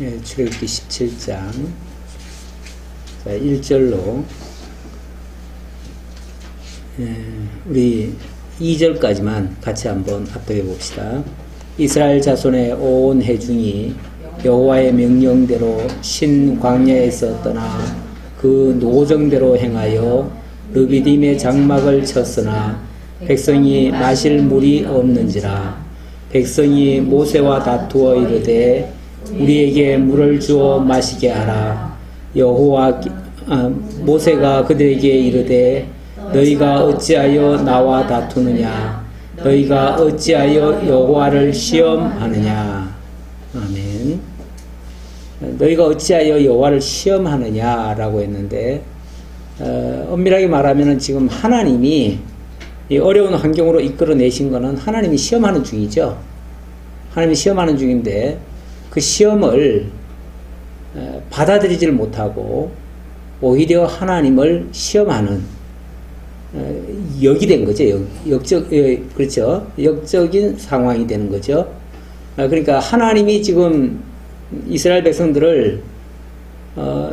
출애굽기 17장 1절로 우리 2절까지만 같이 한번 합독해 봅시다. 이스라엘 자손의 온 회중이 여호와의 명령대로 신 광야에서 떠나 그 노정대로 행하여 르비딤의 장막을 쳤으나 백성이 마실 물이 없는지라. 백성이 모세와 다투어 이르되 우리에게 물을 주어 마시게 하라. 모세가 그들에게 이르되 너희가 어찌하여 나와 다투느냐? 너희가 어찌하여 여호와를 시험하느냐? 아멘. 너희가 어찌하여 여호와를 시험하느냐라고 했는데 엄밀하게 말하면 지금 하나님이 이 어려운 환경으로 이끌어내신 것은 하나님이 시험하는 중이죠. 하나님이 시험하는 중인데 그 시험을 받아들이지를 못하고 오히려 하나님을 시험하는 역이 된 거죠. 그렇죠. 역적인 상황이 되는 거죠. 그러니까 하나님이 지금 이스라엘 백성들을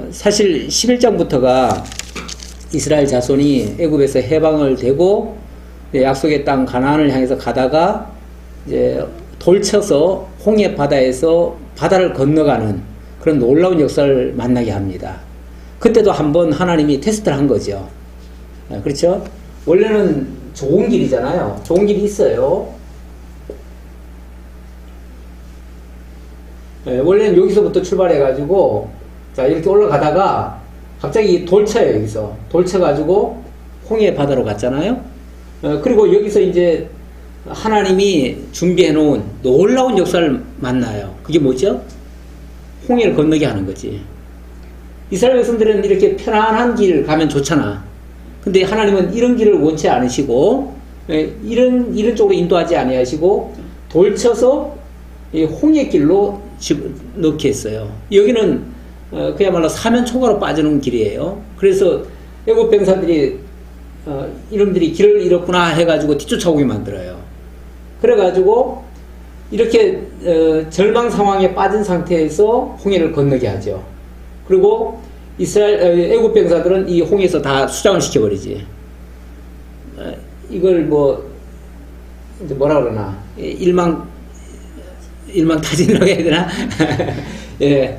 사실 11장부터가 이스라엘 자손이 애굽에서 해방을 되고 약속의 땅 가나안을 향해서 가다가 이제 돌쳐서 홍해 바다에서 바다를 건너가는 그런 놀라운 역사를 만나게 합니다. 그때도 한번 하나님이 테스트를 한 거죠. 그렇죠? 원래는 좋은 길이잖아요. 좋은 길이 있어요. 원래는 여기서부터 출발해가지고 자 이렇게 올라가다가 갑자기 돌쳐요. 여기서 돌쳐가지고 홍해 바다로 갔잖아요. 그리고 여기서 이제 하나님이 준비해 놓은 놀라운 역사를 만나요. 그게 뭐죠? 홍해를 건너게 하는 거지. 이스라엘 백성들은 이렇게 편안한 길 가면 좋잖아. 근데 하나님은 이런 길을 원치 않으시고 이런 쪽으로 인도하지 아니하시고 돌쳐서 이 홍해길로 넣게 했어요. 여기는 그야말로 사면초가로 빠지는 길이에요. 그래서 애굽 병사들이 이놈들이 길을 잃었구나 해가지고 뒤쫓아오게 만들어요. 그래가지고 이렇게 절망 상황에 빠진 상태에서 홍해를 건너게 하죠. 그리고 애굽 병사들은 이 홍해에서 다 수장을 시켜버리지. 이걸 뭐라 그러나 일망타진이라고 해야 되나? 예,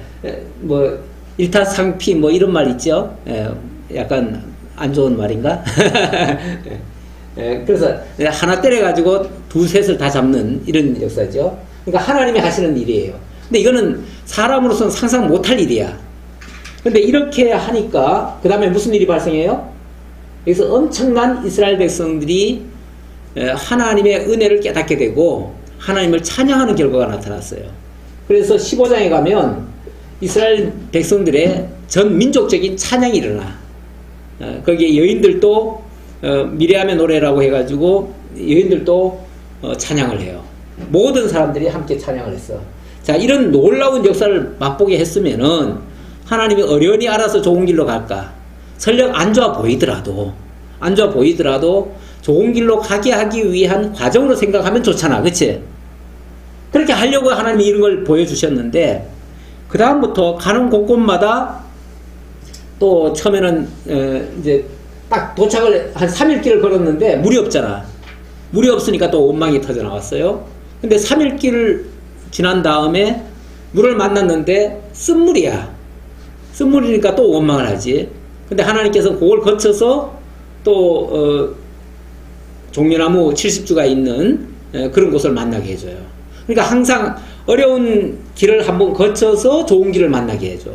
일타상피 이런 말 있죠. 약간 안 좋은 말인가? 그래서 하나 때려가지고 두셋을 다 잡는 이런 역사죠. 그러니까 하나님이 하시는 일이에요. 근데 이거는 사람으로서는 상상 못할 일이야. 근데 이렇게 하니까 그 다음에 무슨 일이 발생해요? 여기서 엄청난 이스라엘 백성들이 하나님의 은혜를 깨닫게 되고 하나님을 찬양하는 결과가 나타났어요. 그래서 15장에 가면 이스라엘 백성들의 전 민족적인 찬양이 일어나. 거기에 여인들도 미리암의 노래라고 해가지고 여인들도 찬양을 해요. 모든 사람들이 함께 찬양을 했어. 자, 이런 놀라운 역사를 맛보게 했으면은 하나님이 어련히 알아서 좋은 길로 갈까? 설령 안 좋아 보이더라도 좋은 길로 가게 하기 위한 과정으로 생각하면 좋잖아. 그치? 그렇게 하려고 하나님이 이런 걸 보여주셨는데 그 다음부터 가는 곳곳마다 또 처음에는 이제 딱 도착을 한 3일 길을 걸었는데 물이 없잖아. 물이 없으니까 또 원망이 터져 나왔어요. 근데 3일 길을 지난 다음에 물을 만났는데 쓴물이야. 쓴물이니까 또 원망을 하지. 근데 하나님께서 그걸 거쳐서 또 종려나무 70주가 있는 그런 곳을 만나게 해줘요. 그러니까 항상 어려운 길을 한번 거쳐서 좋은 길을 만나게 해줘.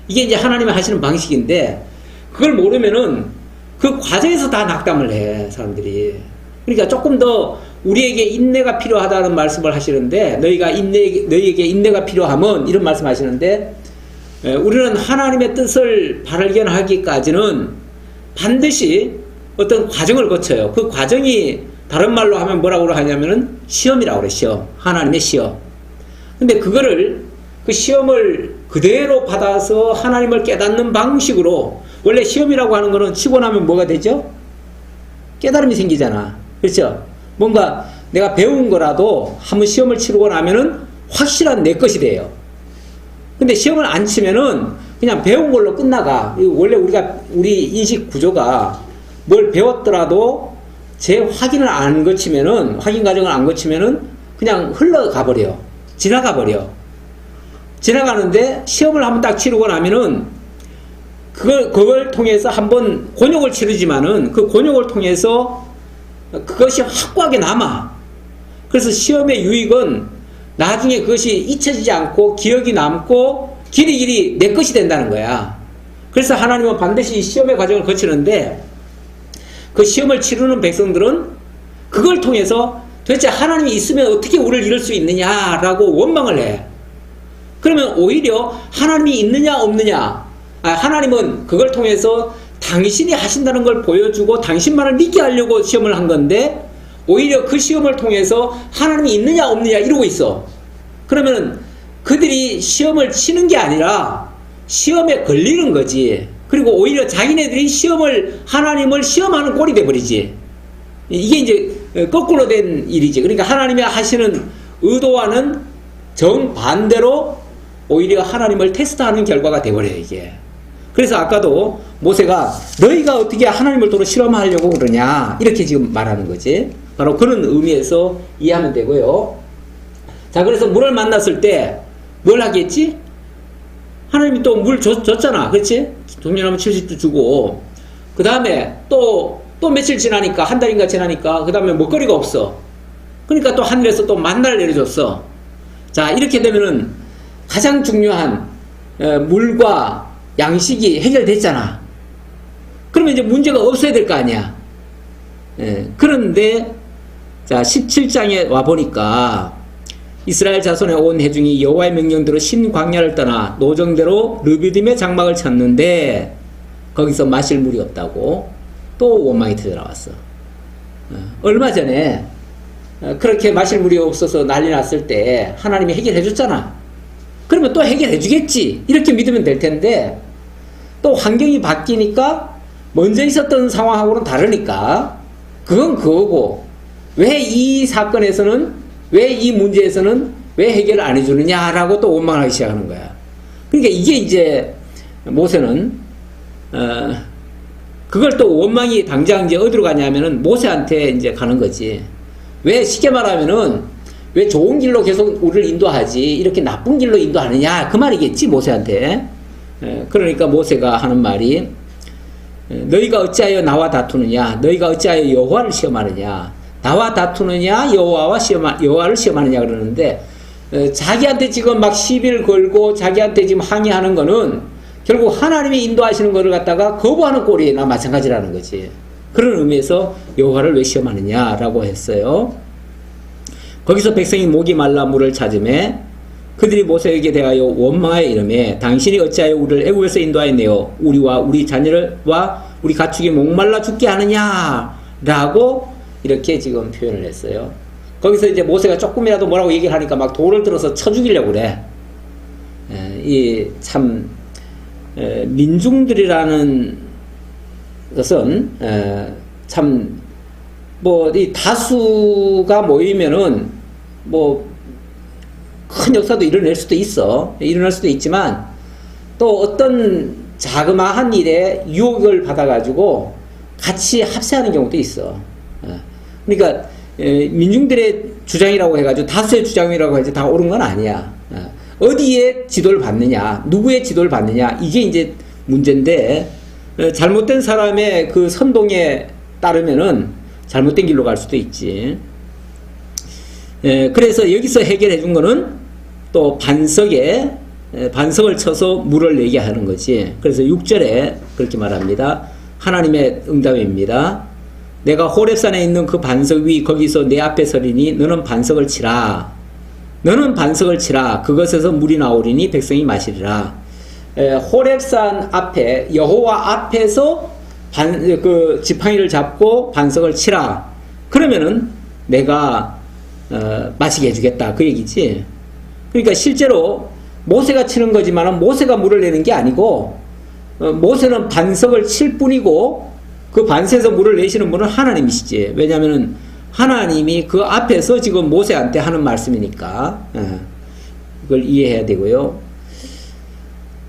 이게 이제 하나님이 하시는 방식인데 그걸 모르면은 그 과정에서 다 낙담을 해 사람들이. 그러니까 조금 더 우리에게 인내가 필요하다는 말씀을 하시는데 너희에게 인내가 필요하면 이런 말씀 하시는데 우리는 하나님의 뜻을 발견하기까지는 반드시 어떤 과정을 거쳐요. 그 과정이 다른 말로 하면 뭐라고 하냐면은 시험이라고 그래. 시험. 하나님의 시험. 근데 그거를 그 시험을 그대로 받아서 하나님을 깨닫는 방식으로 원래 시험이라고 하는 거는 치고 나면 뭐가 되죠? 깨달음이 생기잖아. 그렇죠? 뭔가 내가 배운 거라도 한번 시험을 치르고 나면은 확실한 내 것이 돼요. 근데 시험을 안 치면은 그냥 배운 걸로 끝나가. 원래 우리 인식 구조가 뭘 배웠더라도 제 확인 과정을 안 거치면은 그냥 흘러가 버려. 지나가 버려. 지나가는데 시험을 한번 딱 치르고 나면은 그걸 통해서 한번 곤욕을 치르지만은 그 곤욕을 통해서 그것이 확고하게 남아. 그래서 시험의 유익은 나중에 그것이 잊혀지지 않고 기억이 남고 길이 내 것이 된다는 거야. 그래서 하나님은 반드시 시험의 과정을 거치는데 그 시험을 치르는 백성들은 그걸 통해서 도대체 하나님이 있으면 어떻게 우리를 이룰 수 있느냐라고 원망을 해. 그러면 오히려 하나님이 있느냐 없느냐, 하나님은 그걸 통해서 당신이 하신다는 걸 보여주고 당신만을 믿게 하려고 시험을 한 건데 오히려 그 시험을 통해서 하나님이 있느냐 없느냐 이러고 있어. 그러면 그들이 시험을 치는 게 아니라 시험에 걸리는 거지. 그리고 오히려 자기네들이 하나님을 시험하는 꼴이 돼버리지. 이게 이제 거꾸로 된 일이지. 그러니까 하나님이 하시는 의도와는 정반대로 오히려 하나님을 테스트하는 결과가 돼버려요, 이게. 그래서 아까도 모세가 너희가 어떻게 하나님을 도로 실험하려고 그러냐 이렇게 지금 말하는 거지. 바로 그런 의미에서 이해하면 되고요. 자, 그래서 물을 만났을 때 뭘 하겠지? 하나님이 또 물 줬잖아. 그렇지? 동년하면 70도 주고 그 다음에 또 며칠 지나니까 한 달인가 지나니까 그 다음에 먹거리가 없어. 그러니까 또 하늘에서 또 만나를 내려줬어. 자, 이렇게 되면은 가장 중요한 물과 양식이 해결됐잖아. 그러면 이제 문제가 없어야 될 거 아니야. 그런데 자 17장에 와보니까 이스라엘 자손의 온 회중이 여호와의 명령대로 신광야를 떠나 노정대로 르비딤의 장막을 찾는데 거기서 마실 물이 없다고 또 원망이 터져나왔어. 얼마 전에 그렇게 마실 물이 없어서 난리 났을 때 하나님이 해결해 줬잖아. 그러면 또 해결해 주겠지 이렇게 믿으면 될 텐데 또 환경이 바뀌니까 먼저 있었던 상황하고는 다르니까 그건 그거고 왜 이 사건에서는 왜 이 문제에서는 왜 해결을 안 해주느냐라고 또 원망을 하기 시작하는 거야. 그러니까 이게 이제 모세는 그걸 또 원망이 당장 이제 어디로 가냐면은 모세한테 이제 가는 거지. 왜 쉽게 말하면은 왜 좋은 길로 계속 우리를 인도하지 이렇게 나쁜 길로 인도하느냐 그 말이겠지 모세한테. 그러니까 모세가 하는 말이 너희가 어찌하여 나와 다투느냐 너희가 어찌하여 여호와를 시험하느냐 나와 다투느냐 여호와를 시험하느냐 그러는데 자기한테 지금 막 시비를 걸고 자기한테 지금 항의하는 거는 결국 하나님이 인도하시는 것을 갖다가 거부하는 꼴이나 마찬가지라는 거지. 그런 의미에서 여호와를 왜 시험하느냐라고 했어요. 거기서 백성이 목이 말라 물을 찾으매 그들이 모세에게 대하여 원망하여 이르매 당신이 어찌하여 우리를 애굽에서 인도하였네요 우리와 우리 자녀와 우리 가축이 목말라 죽게 하느냐라고 이렇게 지금 표현을 했어요. 거기서 이제 모세가 조금이라도 뭐라고 얘기를 하니까 막 돌을 들어서 쳐 죽이려고 그래. 이 참 민중들이라는 것은 참 뭐 이 다수가 모이면은 뭐 큰 역사도 일어날 수도 있지만 또 어떤 자그마한 일에 유혹을 받아가지고 같이 합세하는 경우도 있어. 그러니까 민중들의 주장이라고 해가지고 다수의 주장이라고 해서 다 옳은 건 아니야. 어디에 지도를 받느냐, 누구의 지도를 받느냐 이게 이제 문제인데 잘못된 사람의 그 선동에 따르면은 잘못된 길로 갈 수도 있지. 그래서 여기서 해결해 준 거는 또 반석을 쳐서 물을 내게 하는 거지. 그래서 6절에 그렇게 말합니다. 하나님의 응답입니다. 내가 호렙산에 있는 그 반석 위 거기서 내 앞에 서리니 너는 반석을 치라. 그것에서 물이 나오리니 백성이 마시리라. 호렙산 앞에 여호와 앞에서 그 지팡이를 잡고 반석을 치라. 그러면은 내가 마시게 해주겠다 그 얘기지. 그러니까 실제로 모세가 치는 거지만 모세가 물을 내는 게 아니고 모세는 반석을 칠 뿐이고 그 반석에서 물을 내시는 분은 하나님이시지. 왜냐하면 하나님이 그 앞에서 지금 모세한테 하는 말씀이니까 그걸 이해해야 되고요.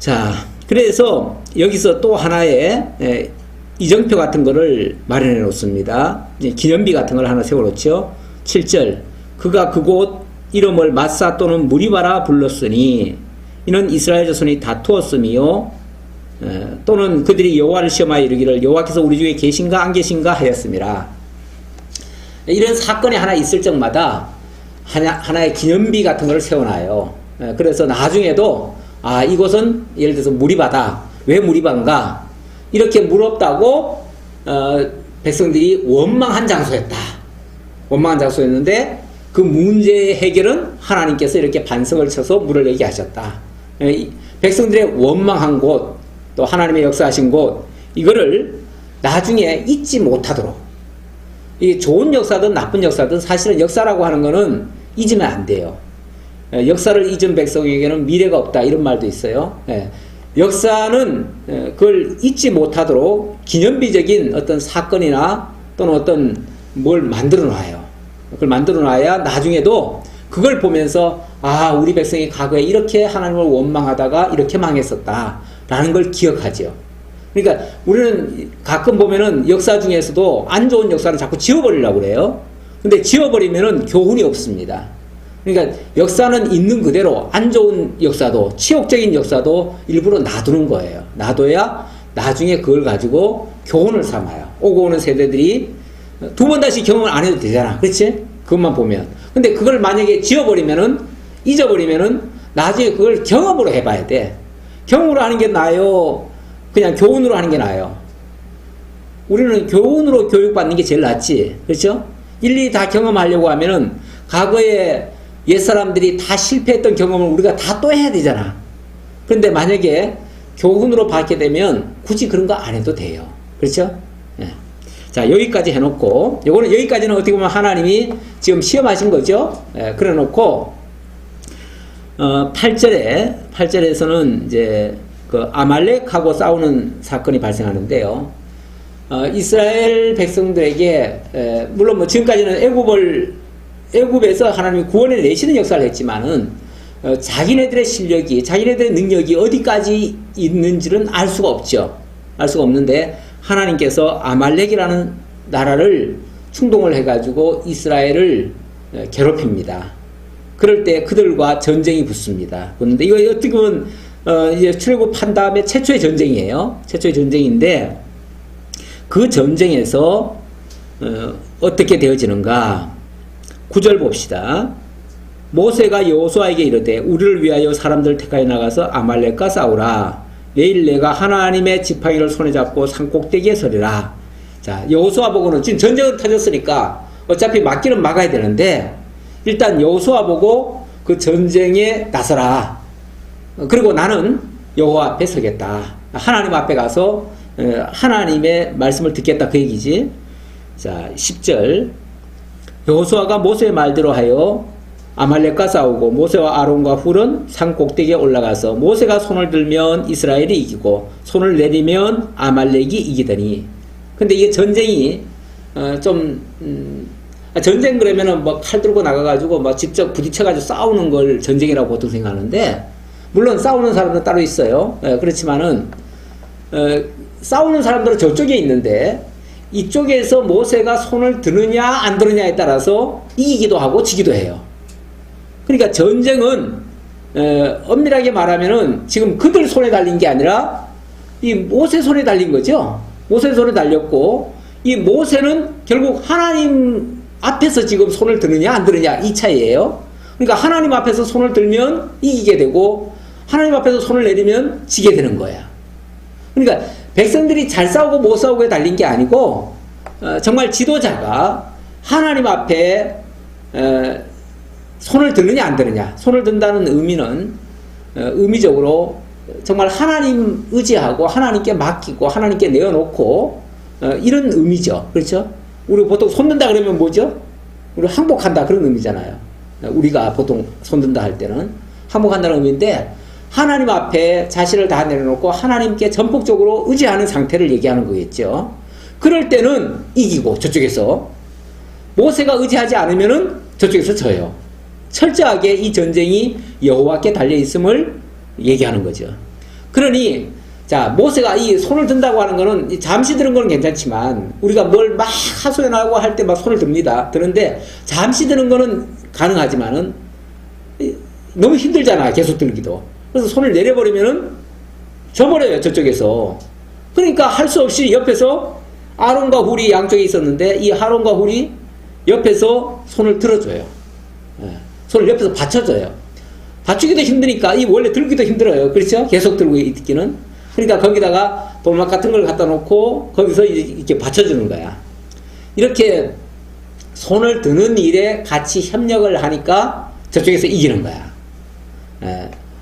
자, 그래서 여기서 또 하나의 이정표 같은 거를 마련해 놓습니다. 기념비 같은 걸 하나 세워 놓죠. 7절. 그가 그곳 이름을 마사 또는 무리바라 불렀으니 이는 이스라엘 자손이 다투었으며 또는 그들이 여호와를 시험하여 이르기를 여호와께서 우리 중에 계신가 안 계신가 하였습니다. 이런 사건이 하나 있을 적마다 하나의 기념비 같은 걸 세워놔요. 그래서 나중에도 이곳은 예를 들어서 무리바다. 왜 무리바인가? 이렇게 물었다고 백성들이 원망한 장소였다. 원망한 장소였는데 그 문제의 해결은 하나님께서 이렇게 반석을 쳐서 물을 내게 하셨다. 백성들의 원망한 곳, 또 하나님의 역사하신 곳, 이거를 나중에 잊지 못하도록. 이게 좋은 역사든 나쁜 역사든 사실은 역사라고 하는 거는 잊으면 안 돼요. 역사를 잊은 백성에게는 미래가 없다, 이런 말도 있어요. 역사는 그걸 잊지 못하도록 기념비적인 어떤 사건이나 또는 어떤 뭘 만들어 놔요. 그걸 만들어 놔야 나중에도 그걸 보면서 우리 백성이 과거에 이렇게 하나님을 원망하다가 이렇게 망했었다 라는 걸 기억하죠. 그러니까 우리는 가끔 보면은 역사 중에서도 안 좋은 역사를 자꾸 지워버리려고 그래요. 근데 지워버리면은 교훈이 없습니다. 그러니까 역사는 있는 그대로 안 좋은 역사도, 치욕적인 역사도 일부러 놔두는 거예요. 놔둬야 나중에 그걸 가지고 교훈을 삼아요. 오고 오는 세대들이 두 번 다시 경험을 안 해도 되잖아. 그렇지? 그것만 보면. 근데 그걸 만약에 지워버리면은, 잊어버리면은 나중에 그걸 경험으로 해봐야 돼. 경험으로 하는 게 나아요? 그냥 교훈으로 하는 게 나아요? 우리는 교훈으로 교육받는 게 제일 낫지. 그렇죠? 일일이 다 경험하려고 하면은 과거에 옛사람들이 다 실패했던 경험을 우리가 다 또 해야 되잖아. 그런데 만약에 교훈으로 받게 되면 굳이 그런 거 안 해도 돼요. 그렇죠? 예. 자, 여기까지 해놓고, 요거는 여기까지는 어떻게 보면 하나님이 지금 시험하신 거죠. 예, 그래 놓고 8절에서는 이제 그 아말렉하고 싸우는 사건이 발생하는데요. 이스라엘 백성들에게 물론 뭐 지금까지는 애굽에서 하나님이 구원해 내시는 역사를 했지만은 자기네들의 실력이, 자기네들의 능력이 어디까지 있는지는 알 수가 없죠. 알 수가 없는데 하나님께서 아말렉이라는 나라를 충동을 해가지고 이스라엘을 괴롭힙니다. 그럴 때 그들과 전쟁이 붙습니다. 그런데 이거 어떻게 보면 이제 출애굽한 다음에 최초의 전쟁이에요. 최초의 전쟁인데 그 전쟁에서 어떻게 되어지는가? 9절 봅시다. 모세가 여호수아에게 이르되 우리를 위하여 사람들 택하여 나가서 아말렉과 싸우라. 내일 내가 하나님의 지팡이를 손에 잡고 산꼭대기에 서리라. 자, 여호수아 보고는 지금 전쟁은 터졌으니까 어차피 막기는 막아야 되는데 일단 여호수아 보고 그 전쟁에 나서라. 그리고 나는 여호와 앞에 서겠다. 하나님 앞에 가서 하나님의 말씀을 듣겠다, 그 얘기지. 자, 10절. 여호수아가 모세의 말대로 하여 아말렉과 싸우고 모세와 아론과 훌은 산 꼭대기에 올라가서 모세가 손을 들면 이스라엘이 이기고 손을 내리면 아말렉이 이기더니. 근데 이게 전쟁이 전쟁 그러면은 뭐 칼 들고 나가가지고 막 직접 부딪혀가지고 싸우는 걸 전쟁이라고 보통 생각하는데, 물론 싸우는 사람도 따로 있어요. 그렇지만은 싸우는 사람들은 저쪽에 있는데 이쪽에서 모세가 손을 드느냐 안 드느냐에 따라서 이기기도 하고 지기도 해요. 그러니까 전쟁은 엄밀하게 말하면은 지금 그들 손에 달린 게 아니라 이 모세 손에 달린 거죠. 모세 손에 달렸고, 이 모세는 결국 하나님 앞에서 지금 손을 드느냐 안 드느냐 이 차이예요. 그러니까 하나님 앞에서 손을 들면 이기게 되고 하나님 앞에서 손을 내리면 지게 되는 거야. 그러니까 백성들이 잘 싸우고 못 싸우고에 달린 게 아니고 정말 지도자가 하나님 앞에 손을 드느냐 안 드느냐. 손을 든다는 의미는 의미적으로 정말 하나님 의지하고 하나님께 맡기고 하나님께 내어놓고 이런 의미죠. 그렇죠? 우리 보통 손든다 그러면 뭐죠? 우리 항복한다 그런 의미잖아요. 우리가 보통 손든다 할 때는 항복한다는 의미인데 하나님 앞에 자신을 다 내려놓고 하나님께 전폭적으로 의지하는 상태를 얘기하는 거겠죠. 그럴 때는 이기고 저쪽에서, 모세가 의지하지 않으면은 저쪽에서 져요. 철저하게 이 전쟁이 여호와께 달려있음을 얘기하는 거죠. 그러니 자, 모세가 이 손을 든다고 하는 거는 잠시 드는 거는 괜찮지만 우리가 뭘 막 하소연하고 할 때 막 손을 듭니다. 드는데 잠시 드는 거는 가능하지만은 너무 힘들잖아, 계속 들기도. 그래서 손을 내려버리면은 져버려요, 저쪽에서. 그러니까 할 수 없이 옆에서 아론과 훌이 양쪽에 있었는데 이 아론과 훌이 옆에서 손을 들어줘요. 손을 옆에서 받쳐줘요. 받치기도 힘드니까 이 원래 들기도 힘들어요. 그렇죠? 계속 들고 있기는. 그러니까 거기다가 돌막 같은 걸 갖다 놓고 거기서 이렇게 받쳐주는 거야. 이렇게 손을 드는 일에 같이 협력을 하니까 저쪽에서 이기는 거야.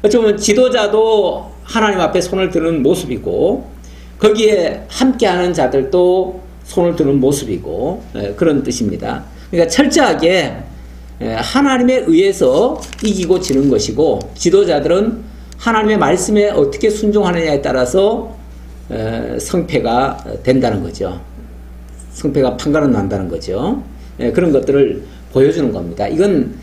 어쩌면 지도자도 하나님 앞에 손을 드는 모습이고 거기에 함께하는 자들도 손을 드는 모습이고 그런 뜻입니다. 그러니까 철저하게 하나님에 의해서 이기고 지는 것이고 지도자들은 하나님의 말씀에 어떻게 순종하느냐에 따라서 성패가 된다는 거죠. 성패가 판가름 난다는 거죠. 그런 것들을 보여주는 겁니다. 이건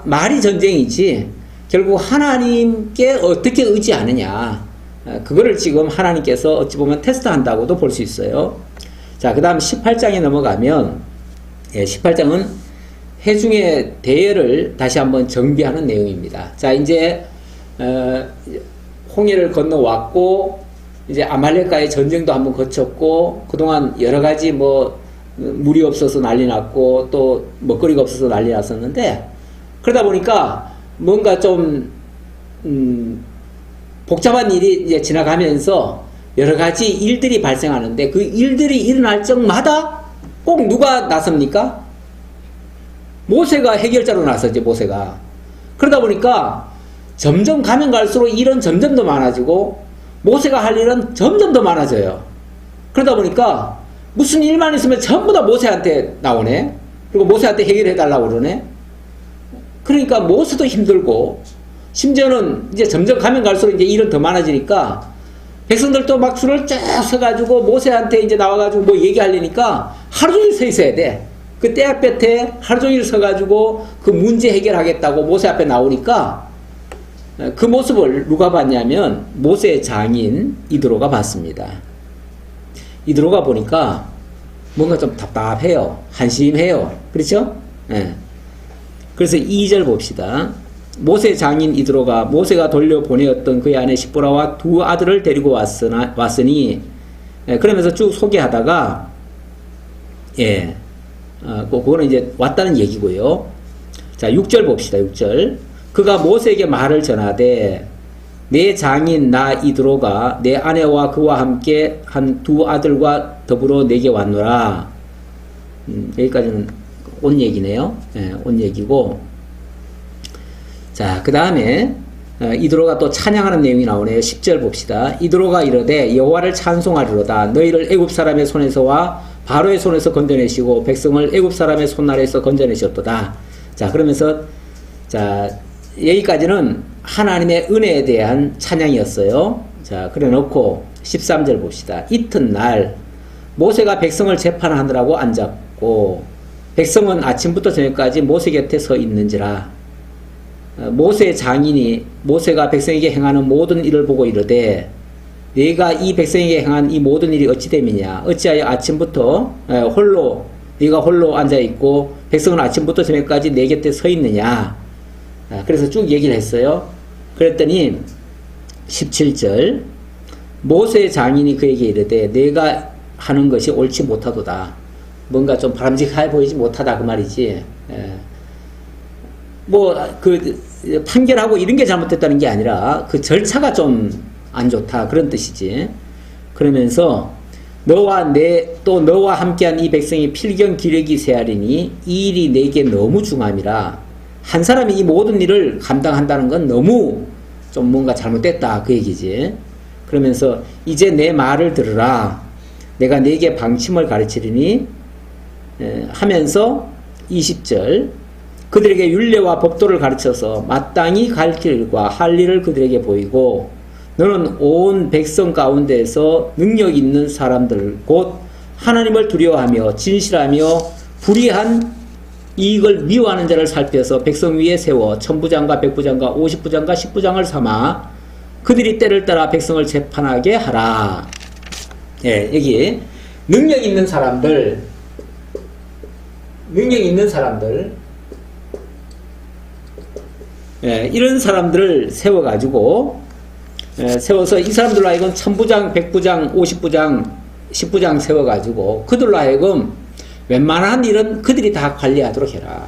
말이 전쟁이지 결국 하나님께 어떻게 의지하느냐 그거를 지금 하나님께서 어찌 보면 테스트한다고도 볼 수 있어요. 자, 그 다음 18장에 넘어가면 18장은 회중의 대열을 다시 한번 정비하는 내용입니다. 자, 이제 홍해를 건너왔고 이제 아말렉과의 전쟁도 한번 거쳤고 그동안 여러 가지 뭐 물이 없어서 난리 났고 또 먹거리가 없어서 난리 났었는데 그러다 보니까 뭔가 좀 복잡한 일이 이제 지나가면서 여러 가지 일들이 발생하는데 그 일들이 일어날 적마다 꼭 누가 나섭니까? 모세가 해결자로 나서지, 모세가. 그러다 보니까 점점 가면 갈수록 일은 점점 더 많아지고 모세가 할 일은 점점 더 많아져요. 그러다 보니까 무슨 일만 있으면 전부 다 모세한테 나오네. 그리고 모세한테 해결해 달라고 그러네. 그러니까 모세도 힘들고 심지어는 이제 점점 가면 갈수록 이제 일은 더 많아지니까 백성들도 막 줄을 쫙 서가지고 모세한테 이제 나와가지고 뭐 얘기하려니까 하루 종일 서 있어야 돼. 그 때 앞에 하루 종일 서가지고 그 문제 해결하겠다고 모세 앞에 나오니까 그 모습을 누가 봤냐면 모세의 장인 이드로가 봤습니다. 이드로가 보니까 뭔가 좀 답답해요. 한심해요. 그렇죠? 네. 그래서 2절 봅시다. 모세 장인 이드로가 모세가 돌려보내었던 그의 아내 십보라와 두 아들을 데리고 왔으니 그러면서 쭉 소개하다가 그거는 이제 왔다는 얘기고요. 자, 6절 봅시다. 6절. 그가 모세에게 말을 전하되 내 장인 나 이드로가 내 아내와 그와 함께 한 두 아들과 더불어 내게 왔노라. 여기까지는 온 얘기네요. 온 얘기고. 자, 그 다음에 이드로가 또 찬양하는 내용이 나오네요. 10절 봅시다. 이드로가 이르되 여호와를 찬송하리로다. 너희를 애굽 사람의 손에서와 바로의 손에서 건져내시고 백성을 애굽 사람의 손아래에서 건져내셨도다. 자, 그러면서 자, 여기까지는 하나님의 은혜에 대한 찬양이었어요. 자, 그래 놓고 13절 봅시다. 이튿날 모세가 백성을 재판하느라고 앉았고 백성은 아침부터 저녁까지 모세 곁에 서 있는지라. 모세의 장인이 모세가 백성에게 행하는 모든 일을 보고 이르되 네가 이 백성에게 행한 이 모든 일이 어찌 됨이냐. 어찌하여 아침부터 네가 홀로 앉아있고 백성은 아침부터 저녁까지 내 곁에 서 있느냐. 그래서 쭉 얘기를 했어요. 그랬더니 17절 모세의 장인이 그에게 이르되 내가 하는 것이 옳지 못하도다. 뭔가 좀 바람직해 보이지 못하다 그 말이지. 뭐 그 판결하고 이런 게 잘못됐다는 게 아니라 그 절차가 좀 안 좋다 그런 뜻이지. 그러면서 너와 함께한 이 백성이 필경 기력이 세하리니 이 일이 내게 너무 중함이라. 한 사람이 이 모든 일을 감당한다는 건 너무 좀 뭔가 잘못됐다 그 얘기지. 그러면서 이제 내 말을 들으라. 내가 네게 방침을 가르치리니 하면서 20절 그들에게 율례와 법도를 가르쳐서 마땅히 갈 길과 할 일을 그들에게 보이고 너는 온 백성 가운데에서 능력 있는 사람들 곧 하나님을 두려워하며 진실하며 불의한 이익을 미워하는 자를 살펴서 백성 위에 세워 천부장과 백부장과 50부장과 10부장을 삼아 그들이 때를 따라 백성을 재판하게 하라. 예, 여기 능력 있는 사람들, 예, 이런 사람들을 세워가지고, 세워서 이 사람들로 하여금 1000부장, 100부장, 50부장, 10부장 세워가지고 그들로 하여금 웬만한 일은 그들이 다 관리하도록 해라.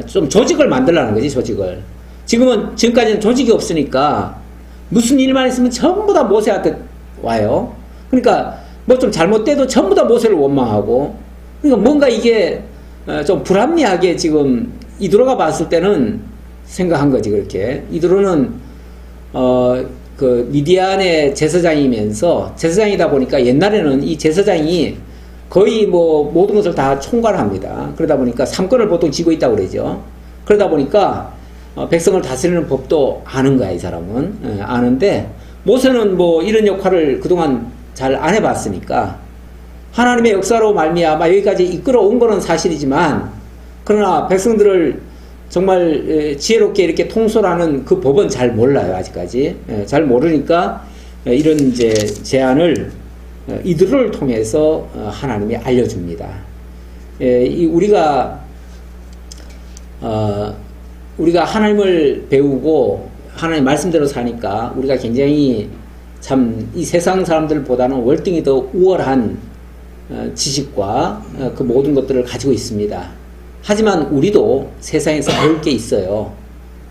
좀 조직을 만들라는 거지, 조직을. 지금까지는 조직이 없으니까 무슨 일만 있으면 전부 다 모세한테 와요. 그러니까 뭐 좀 잘못돼도 전부 다 모세를 원망하고, 그러니까 뭔가 이게 좀 불합리하게 지금 이드로가 봤을 때는 생각한 거지, 그렇게. 이드로는 그 미디안의 제사장이면서, 제사장이다 보니까 옛날에는 이 제사장이 거의 뭐 모든 것을 다 총괄합니다. 그러다 보니까 삼권을 보통 쥐고 있다고 그러죠. 그러다 보니까 백성을 다스리는 법도 아는 거야, 이 사람은. 아는데 모세는 뭐 이런 역할을 그동안 잘 안 해봤으니까 하나님의 역사로 말미암아 여기까지 이끌어온 거는 사실이지만, 그러나 백성들을 정말 지혜롭게 이렇게 통솔하는 그 법은 잘 몰라요, 아직까지. 잘 모르니까 이런 이제 제안을 이들을 통해서 하나님이 알려줍니다. 우리가 하나님을 배우고 하나님 말씀대로 사니까 우리가 굉장히 참 이 세상 사람들보다는 월등히 더 우월한 지식과 그 모든 것들을 가지고 있습니다. 하지만 우리도 세상에서 배울 게 있어요.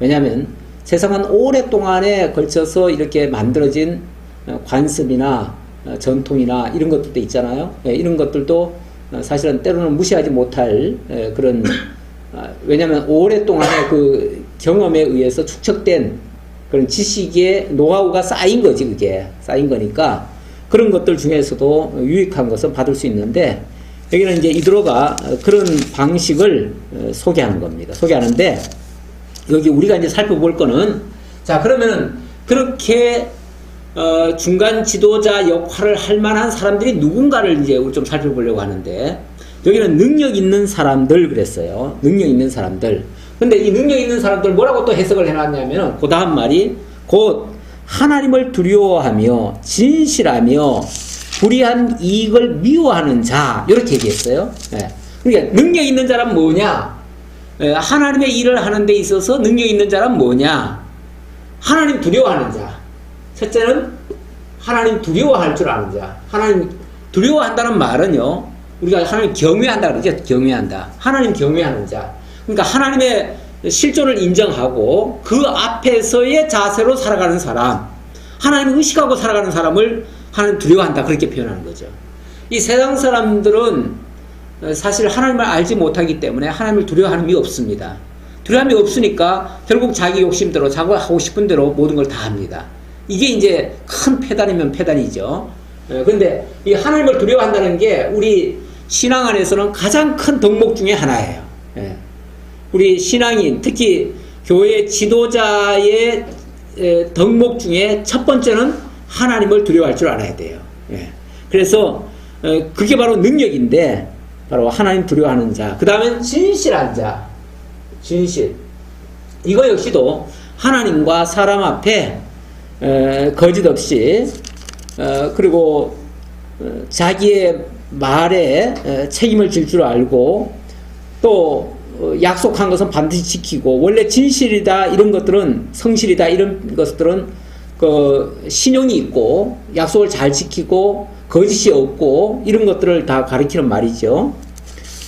왜냐하면 세상은 오랫동안에 걸쳐서 이렇게 만들어진 관습이나 전통이나 이런 것들도 있잖아요. 이런 것들도 사실은 때로는 무시하지 못할 그런, 왜냐하면 오랫동안의 그 경험에 의해서 축적된 그런 지식의 노하우가 쌓인 거지, 그게. 쌓인 거니까 그런 것들 중에서도 유익한 것은 받을 수 있는데, 여기는 이제 이드로가 그런 방식을 소개하는 겁니다. 소개하는데, 여기 우리가 이제 살펴볼 거는, 자, 그러면은 그렇게 중간 지도자 역할을 할 만한 사람들이 누군가를 이제 좀 살펴보려고 하는데, 여기는 능력 있는 사람들 그랬어요. 능력 있는 사람들. 근데 이 능력 있는 사람들 뭐라고 또 해석을 해놨냐면, 그 다음 말이 곧 하나님을 두려워하며 진실하며 불의한 이익을 미워하는 자, 이렇게 얘기했어요. 그러니까 능력 있는 자란 뭐냐? 하나님의 일을 하는 데 있어서 능력 있는 자란 뭐냐? 하나님 두려워하는 자. 첫째는 하나님 두려워할 줄 아는 자. 하나님 두려워한다는 말은요, 우리가 하나님 경외한다 그러죠. 경외한다. 하나님 경외하는 자. 그러니까 하나님의 실존을 인정하고 그 앞에서의 자세로 살아가는 사람, 하나님을 의식하고 살아가는 사람을 하나님 두려워한다, 그렇게 표현하는 거죠. 이 세상 사람들은 사실 하나님을 알지 못하기 때문에 하나님을 두려워하는 게 없습니다. 두려움이 없으니까 결국 자기 욕심대로, 자기가 하고 싶은 대로 모든 걸 다 합니다. 이게 이제 큰 폐단이면 폐단이죠. 그런데 이 하나님을 두려워한다는 게 우리 신앙 안에서는 가장 큰 덕목 중에 하나예요. 우리 신앙인, 특히 교회 지도자의 덕목 중에 첫 번째는 하나님을 두려워할 줄 알아야 돼요. 그래서 그게 바로 능력인데, 바로 하나님 두려워하는 자. 그 다음엔 진실한 자. 진실. 이거 역시도 하나님과 사람 앞에 거짓 없이, 그리고 자기의 말에 책임을 질 줄 알고, 또 약속한 것은 반드시 지키고, 원래 진실이다 이런 것들은, 성실이다 이런 것들은 그 신용이 있고 약속을 잘 지키고 거짓이 없고 이런 것들을 다 가리키는 말이죠.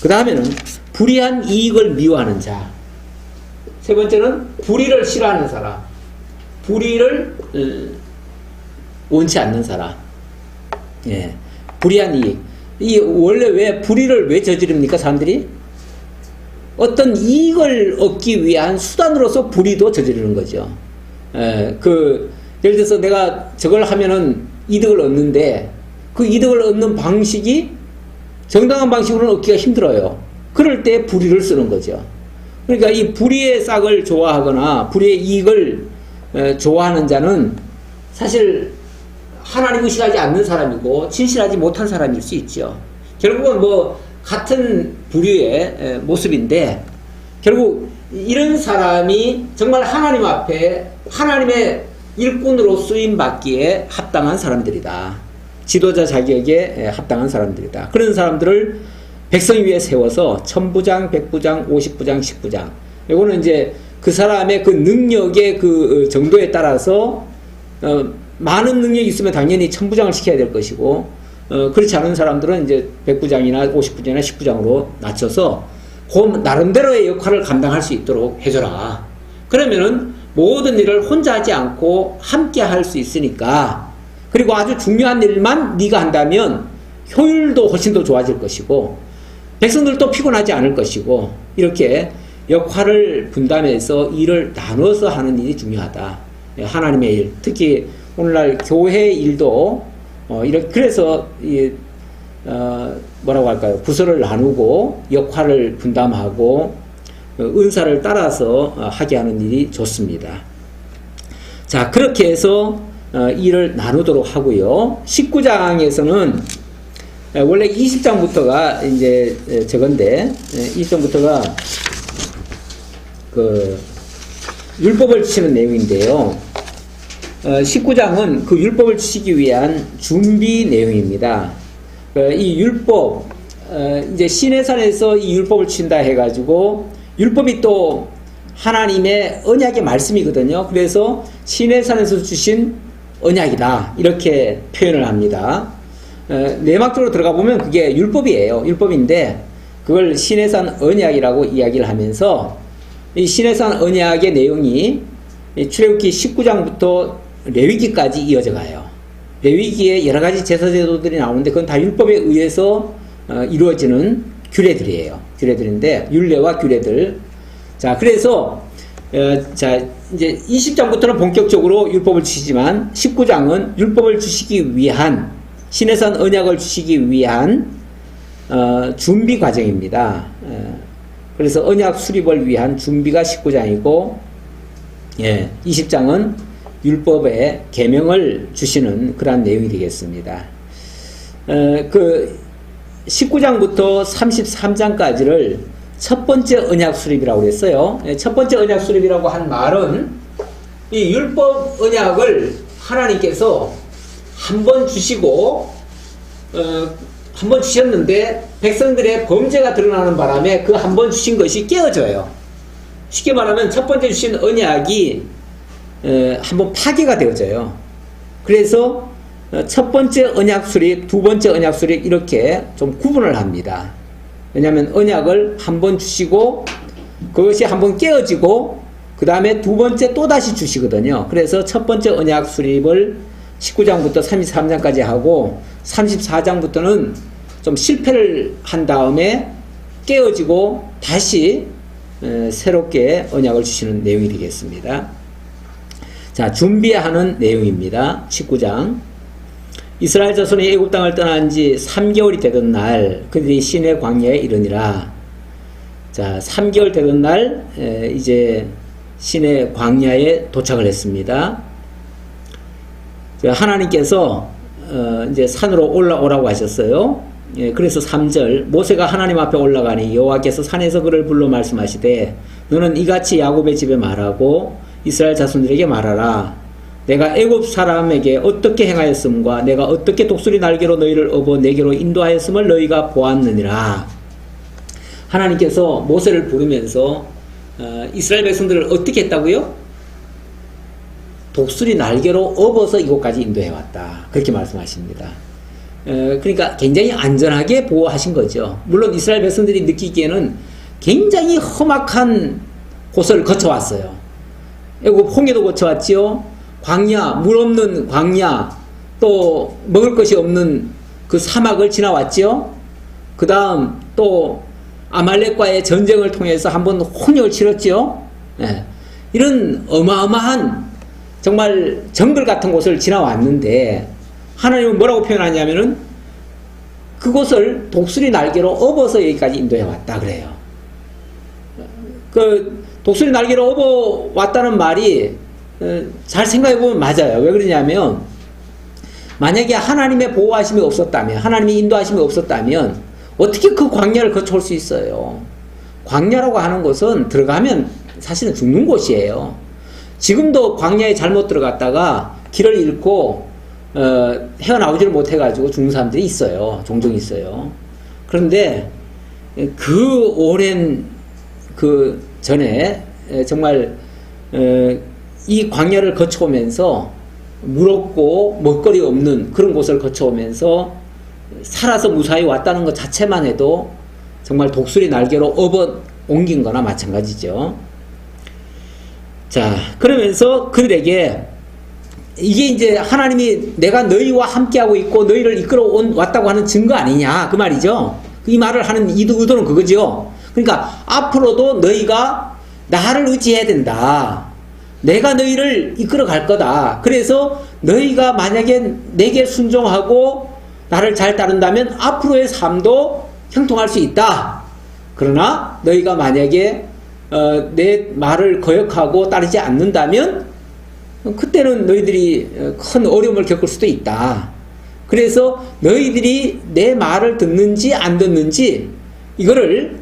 그 다음에는 불의한 이익을 미워하는 자. 세 번째는 불의를 싫어하는 사람. 불의를 원치 않는 사람. 불의한 이익. 이 원래 왜 불의를 왜 저지릅니까, 사람들이? 어떤 이익을 얻기 위한 수단으로서 불의도 저지르는 거죠. 예를 들어서 내가 저걸 하면은 이득을 얻는데, 그 이득을 얻는 방식이 정당한 방식으로는 얻기가 힘들어요. 그럴 때 불의를 쓰는 거죠. 그러니까 이 불의의 싹을 좋아하거나 불의의 이익을 좋아하는 자는 사실 하나님 의식하지 않는 사람이고 진실하지 못한 사람일 수 있죠. 결국은 뭐 같은 부류의 모습인데, 결국 이런 사람이 정말 하나님 앞에 하나님의 일꾼으로 쓰임받기에 합당한 사람들이다. 지도자 자격에 합당한 사람들이다. 그런 사람들을 백성 위에 세워서 천부장, 백부장, 50부장, 10부장. 이거는 이제 그 사람의 그 능력의 그 정도에 따라서 많은 능력이 있으면 당연히 천부장을 시켜야 될 것이고 그렇지 않은 사람들은 이제 백부장이나 50부장이나 10부장으로 낮춰서 그 나름대로의 역할을 감당할 수 있도록 해줘라. 그러면은 모든 일을 혼자 하지 않고 함께 할 수 있으니까, 그리고 아주 중요한 일만 네가 한다면 효율도 훨씬 더 좋아질 것이고 백성들도 피곤하지 않을 것이고, 이렇게 역할을 분담해서 일을 나눠서 하는 일이 중요하다. 하나님의 일, 특히 오늘날 교회의 일도 이렇게, 그래서 뭐라고 할까요? 부서를 나누고 역할을 분담하고 은사를 따라서 하게 하는 일이 좋습니다. 자, 그렇게 해서 일을 나누도록 하고요. 19장에서는 원래 20장부터가 이제 저건데, 20장부터가 그 율법을 주시는 내용인데요. 19장은 그 율법을 주시기 위한 준비 내용입니다. 이 율법, 이제 시내산에서 이 율법을 주신다 해가지고, 율법이 또 하나님의 언약의 말씀이거든요. 그래서 시내산에서 주신 언약이다, 이렇게 표현을 합니다. 내막적으로 들어가 보면 그게 율법이에요. 율법인데 그걸 시내산 언약이라고 이야기를 하면서, 이 시내산 언약의 내용이 출애굽기 19장부터 레위기까지 이어져 가요. 레위기에 여러 가지 제사제도들이 나오는데 그건 다 율법에 의해서 이루어지는 규례들이에요. 규례들인데, 율례와 규례들. 자, 그래서 자, 이제 20장부터는 본격적으로 율법을 주시지만 19장은 율법을 주시기 위한, 시내산 언약을 주시기 위한 준비 과정입니다. 그래서 언약 수립을 위한 준비가 19장이고, 20장은 율법의 계명을 주시는 그러한 내용이 되겠습니다. 그 19장부터 33장까지를 첫 번째 언약 수립이라고 했어요. 첫 번째 언약 수립이라고 한 말은, 이 율법 언약을 하나님께서 한 번 주시고, 한 번 주셨는데 백성들의 범죄가 드러나는 바람에 그 한 번 주신 것이 깨어져요. 쉽게 말하면 첫 번째 주신 언약이 한번 파괴가 되어져요. 그래서 첫 번째 언약 수립, 두 번째 언약 수립, 이렇게 좀 구분을 합니다. 왜냐하면 언약을 한 번 주시고 그것이 한번 깨어지고 그 다음에 두 번째 또 다시 주시거든요. 그래서 첫 번째 언약 수립을 19장부터 33장까지 하고 34장부터는 좀 실패를 한 다음에 깨어지고 다시 새롭게 언약을 주시는 내용이 되겠습니다. 자, 준비하는 내용입니다. 19장. 이스라엘 자손이 애굽 땅을 떠난 지 3개월이 되던 날 그들이 시내 광야에 이르니라. 자, 3개월 되던 날 이제 시내 광야에 도착을 했습니다. 하나님께서 이제 산으로 올라오라고 하셨어요. 그래서 3절, 모세가 하나님 앞에 올라가니 여호와께서 산에서 그를 불러 말씀하시되 너는 이같이 야곱의 집에 말하고 이스라엘 자손들에게 말하라. 내가 애굽 사람에게 어떻게 행하였음과 내가 어떻게 독수리 날개로 너희를 업어 내게로 인도하였음을 너희가 보았느니라. 하나님께서 모세를 부르면서 이스라엘 백성들을 어떻게 했다고요? 독수리 날개로 업어서 이곳까지 인도해왔다, 그렇게 말씀하십니다. 그러니까 굉장히 안전하게 보호하신 거죠. 물론 이스라엘 백성들이 느끼기에는 굉장히 험악한 곳을 거쳐왔어요. 애굽 홍해도 거쳐왔지요. 광야, 물 없는 광야, 또 먹을 것이 없는 그 사막을 지나왔지요. 그 다음 또 아말렉과의 전쟁을 통해서 한번 혼혈을 치렀지요. 이런 어마어마한 정말 정글 같은 곳을 지나왔는데 하나님은 뭐라고 표현하냐면은 그곳을 독수리 날개로 업어서 여기까지 인도해 왔다 그래요. 그 독수리 날개로 업어 왔다는 말이 잘 생각해보면 맞아요. 왜 그러냐면 만약에 하나님의 보호하심이 없었다면, 하나님의 인도하심이 없었다면 어떻게 그 광야를 거쳐올 수 있어요? 광야라고 하는 곳은 들어가면 사실은 죽는 곳이에요. 지금도 광야에 잘못 들어갔다가 길을 잃고 헤어나오지를 못해가지고 죽는 사람들이 있어요. 종종 있어요. 그런데 그 오랜 그 전에 정말 이 광야를 거쳐오면서 물 없고 먹거리 없는 그런 곳을 거쳐오면서 살아서 무사히 왔다는 것 자체만 해도 정말 독수리 날개로 업어 옮긴 거나 마찬가지죠. 자, 그러면서 그들에게 이게 이제 하나님이 내가 너희와 함께하고 있고 너희를 이끌어 왔다고 하는 증거 아니냐 그 말이죠. 이 말을 하는 의도는 그거죠. 그러니까 앞으로도 너희가 나를 의지해야 된다. 내가 너희를 이끌어 갈 거다. 그래서 너희가 만약에 내게 순종하고 나를 잘 따른다면 앞으로의 삶도 형통할 수 있다. 그러나 너희가 만약에 내 말을 거역하고 따르지 않는다면 그때는 너희들이 큰 어려움을 겪을 수도 있다. 그래서 너희들이 내 말을 듣는지 안 듣는지 이거를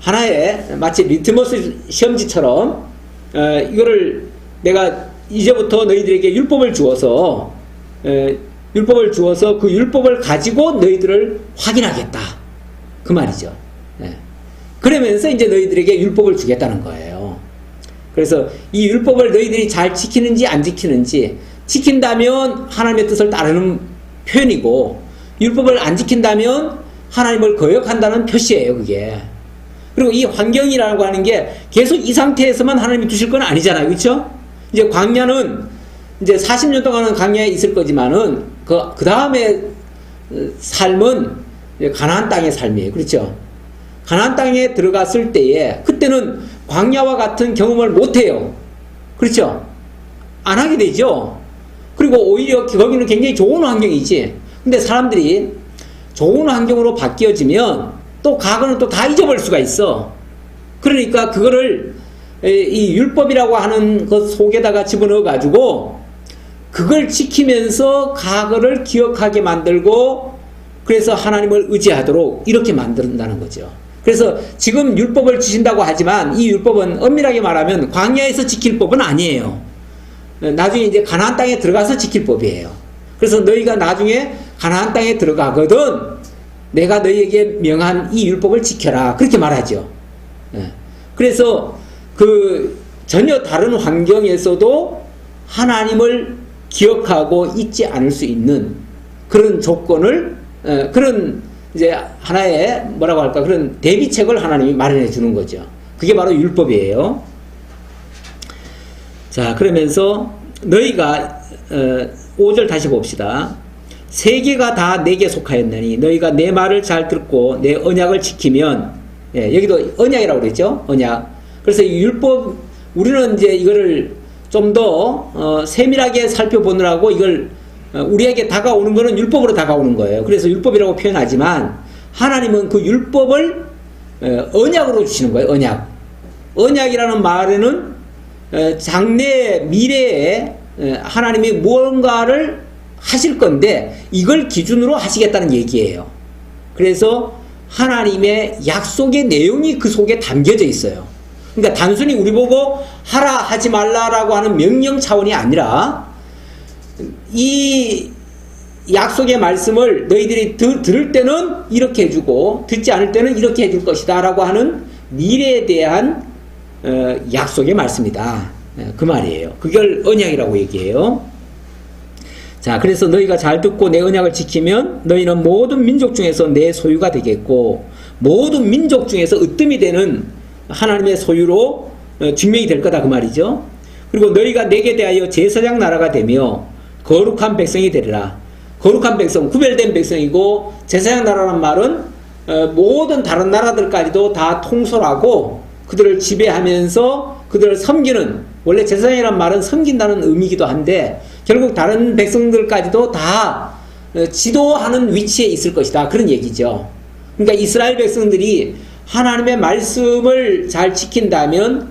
하나의 마치 리트머스 시험지처럼 이거를 내가 이제부터 너희들에게 율법을 주어서 그 율법을 가지고 너희들을 확인하겠다. 그 말이죠. 그러면서 이제 너희들에게 율법을 주겠다는 거예요. 그래서 이 율법을 너희들이 잘 지키는지 안 지키는지 지킨다면 하나님의 뜻을 따르는 표현이고 율법을 안 지킨다면 하나님을 거역한다는 표시예요. 그게. 그리고 이 환경이라고 하는 게 계속 이 상태에서만 하나님이 두실 건 아니잖아요. 그렇죠? 이제 광야는 이제 40년 동안은 광야에 있을 거지만은 그 다음에 삶은 가나안 땅의 삶이에요. 그렇죠? 가나안 땅에 들어갔을 때에 그때는 광야와 같은 경험을 못 해요. 그렇죠? 안 하게 되죠. 그리고 오히려 거기는 굉장히 좋은 환경이지. 근데 사람들이 좋은 환경으로 바뀌어지면 또 과거는 또 다 잊어버릴 수가 있어. 그러니까 그거를 이 율법이라고 하는 것 속에다가 집어넣어 가지고 그걸 지키면서 과거를 기억하게 만들고 그래서 하나님을 의지하도록 이렇게 만든다는 거죠. 그래서 지금 율법을 주신다고 하지만 이 율법은 엄밀하게 말하면 광야에서 지킬 법은 아니에요. 나중에 이제 가나안 땅에 들어가서 지킬 법이에요. 그래서 너희가 나중에 가나안 땅에 들어가거든 내가 너희에게 명한 이 율법을 지켜라. 그렇게 말하죠. 그래서 그 전혀 다른 환경에서도 하나님을 기억하고 잊지 않을 수 있는 그런 조건을 그런 이제 하나의 뭐라고 할까 그런 대비책을 하나님이 마련해 주는 거죠. 그게 바로 율법이에요. 자, 그러면서 너희가 5절 다시 봅시다. 세계가 다 내게 속하였나니 너희가 내 말을 잘 듣고 내 언약을 지키면 여기도 언약이라고 그랬죠. 언약. 그래서 이 율법 우리는 이제 이거를 좀 더 세밀하게 살펴보느라고 이걸 우리에게 다가오는 거는 율법으로 다가오는 거예요. 그래서 율법이라고 표현하지만 하나님은 그 율법을 언약으로 주시는 거예요. 언약. 언약이라는 말에는 장래 미래에 하나님이 무언가를 하실 건데 이걸 기준으로 하시겠다는 얘기예요. 그래서 하나님의 약속의 내용이 그 속에 담겨져 있어요. 그러니까 단순히 우리 보고 하라 하지 말라라고 하는 명령 차원이 아니라 이 약속의 말씀을 너희들이 들을 때는 이렇게 해주고 듣지 않을 때는 이렇게 해줄 것이다 라고 하는 미래에 대한 약속의 말씀이다. 그 말이에요. 그걸 언약이라고 얘기해요. 자, 그래서 너희가 잘 듣고 내 언약을 지키면 너희는 모든 민족 중에서 내 소유가 되겠고 모든 민족 중에서 으뜸이 되는 하나님의 소유로 증명이 될 거다 그 말이죠. 그리고 너희가 내게 대하여 제사장 나라가 되며 거룩한 백성이 되리라. 거룩한 백성, 구별된 백성이고 제사장 나라란 말은 모든 다른 나라들까지도 다 통솔하고 그들을 지배하면서 그들을 섬기는, 원래 제사장이란 말은 섬긴다는 의미이기도 한데 결국 다른 백성들까지도 다 지도하는 위치에 있을 것이다 그런 얘기죠. 그러니까 이스라엘 백성들이 하나님의 말씀을 잘 지킨다면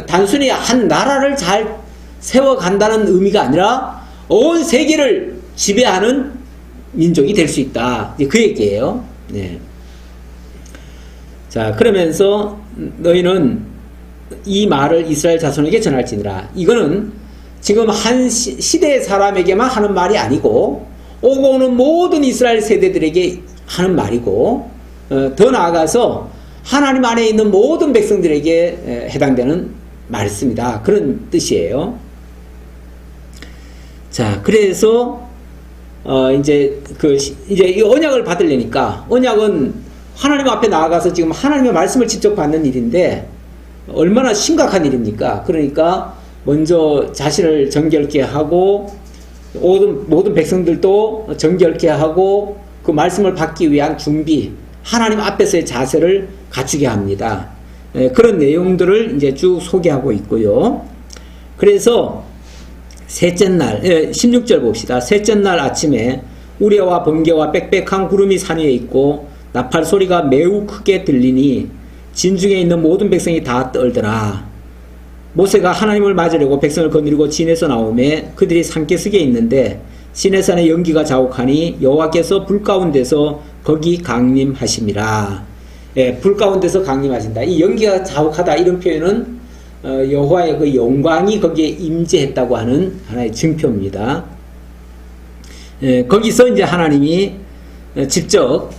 단순히 한 나라를 잘 세워간다는 의미가 아니라 온 세계를 지배하는 민족이 될 수 있다. 그 얘기예요. 네. 자, 그러면서 너희는 이 말을 이스라엘 자손에게 전할지니라. 이거는 지금 한 시대의 사람에게만 하는 말이 아니고 오고 오는 모든 이스라엘 세대들에게 하는 말이고 더 나아가서 하나님 안에 있는 모든 백성들에게 해당되는 말씀이다. 그런 뜻이에요. 자, 그래서 이제 이 언약을 받으려니까 언약은 하나님 앞에 나아가서 지금 하나님의 말씀을 직접 받는 일인데 얼마나 심각한 일입니까? 그러니까 먼저 자신을 정결케 하고 모든 백성들도 정결케 하고 그 말씀을 받기 위한 준비, 하나님 앞에서의 자세를 갖추게 합니다. 그런 내용들을 이제 쭉 소개하고 있고요. 그래서 셋째 날, 16절 봅시다. 셋째 날 아침에 우레와 번개와 빽빽한 구름이 산 위에 있고 나팔 소리가 매우 크게 들리니 진중에 있는 모든 백성이 다 떨더라. 모세가 하나님을 맞으려고 백성을 거느리고 진에서 나오매 그들이 산기슭에 있는데 시내산의 연기가 자욱하니 여호와께서 불 가운데서 거기 강림하심이라. 예, 불 가운데서 강림하신다. 이 연기가 자욱하다 이런 표현은 여호와의 그 영광이 거기에 임재했다고 하는 하나의 증표입니다. 예, 거기서 이제 하나님이 직접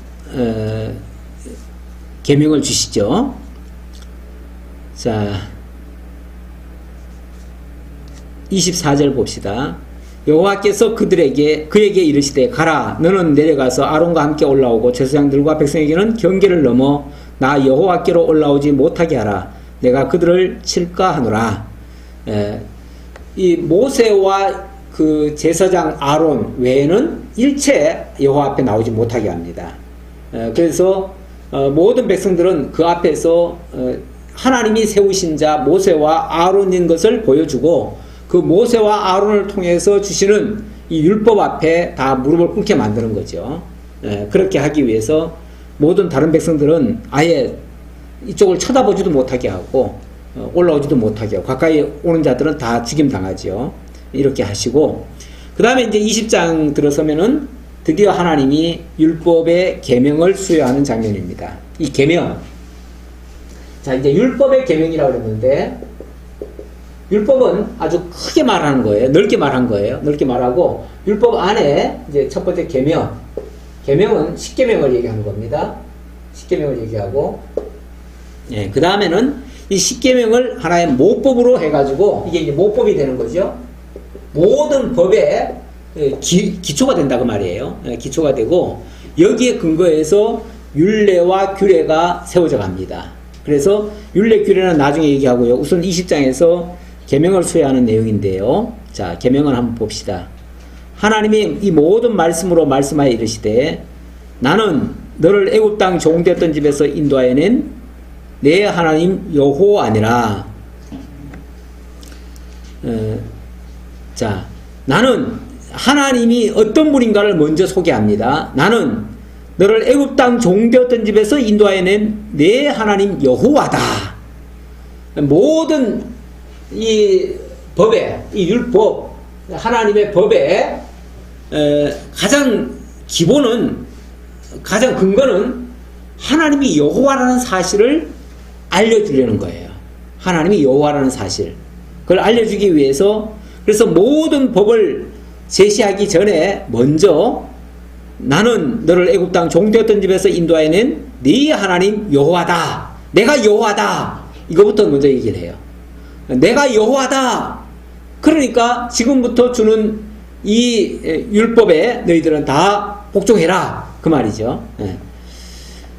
계명을 주시죠. 자, 24절 봅시다. 여호와께서 그에게 이르시되 가라 너는 내려가서 아론과 함께 올라오고 제사장들과 백성에게는 경계를 넘어 나 여호와께로 올라오지 못하게 하라. 내가 그들을 칠까 하노라. 이 모세와 그 제사장 아론 외에는 일체 여호와 앞에 나오지 못하게 합니다. 그래서 모든 백성들은 그 앞에서 하나님이 세우신 자 모세와 아론인 것을 보여주고 그 모세와 아론을 통해서 주시는 이 율법 앞에 다 무릎을 꿇게 만드는 거죠. 그렇게 하기 위해서 모든 다른 백성들은 아예 이쪽을 쳐다보지도 못하게 하고 올라오지도 못하게 하고 가까이 오는 자들은 다 죽임당하죠. 이렇게 하시고 그 다음에 이제 20장 들어서면은 드디어 하나님이 율법의 계명을 수여하는 장면입니다. 이 계명, 자 이제 율법의 계명이라고 그랬는데 율법은 아주 크게 말하는 거예요. 넓게 말한 거예요. 넓게 말하고 율법 안에 이제 첫 번째 계명, 계명은 십계명을 얘기하는 겁니다. 십계명을 얘기하고 예, 그 다음에는 이 십계명을 하나의 모법으로 해가지고 이게 이제 모법이 되는 거죠. 모든 법의 기초가 된다 그 말이에요. 기초가 되고 여기에 근거해서 율례와 규례가 세워져 갑니다. 그래서 율례 규례는 나중에 얘기하고요. 우선 20장에서 계명을 수여하는 내용인데요. 자, 계명을 한번 봅시다. 하나님이 이 모든 말씀으로 말씀하여 이르시되 나는 너를 애굽 땅 종되었던 집에서 인도하여 낸 내 하나님 여호와니라. 자, 나는 하나님이 어떤 분인가를 먼저 소개합니다. 나는 너를 애굽 땅 종되었던 집에서 인도하여 낸 내 하나님 여호와다. 모든 이 법에, 이 율법, 하나님의 법에 가장 기본은, 가장 근거는 하나님이 여호와라는 사실을 알려주려는 거예요. 하나님이 여호와라는 사실. 그걸 알려주기 위해서 그래서 모든 법을 제시하기 전에 먼저 나는 너를 애굽 땅 종되었던 집에서 인도하여 낸 네 하나님 여호와다. 내가 여호와다. 이거부터 먼저 얘기를 해요. 내가 여호와다. 그러니까 지금부터 주는 이 율법에 너희들은 다 복종해라. 그 말이죠.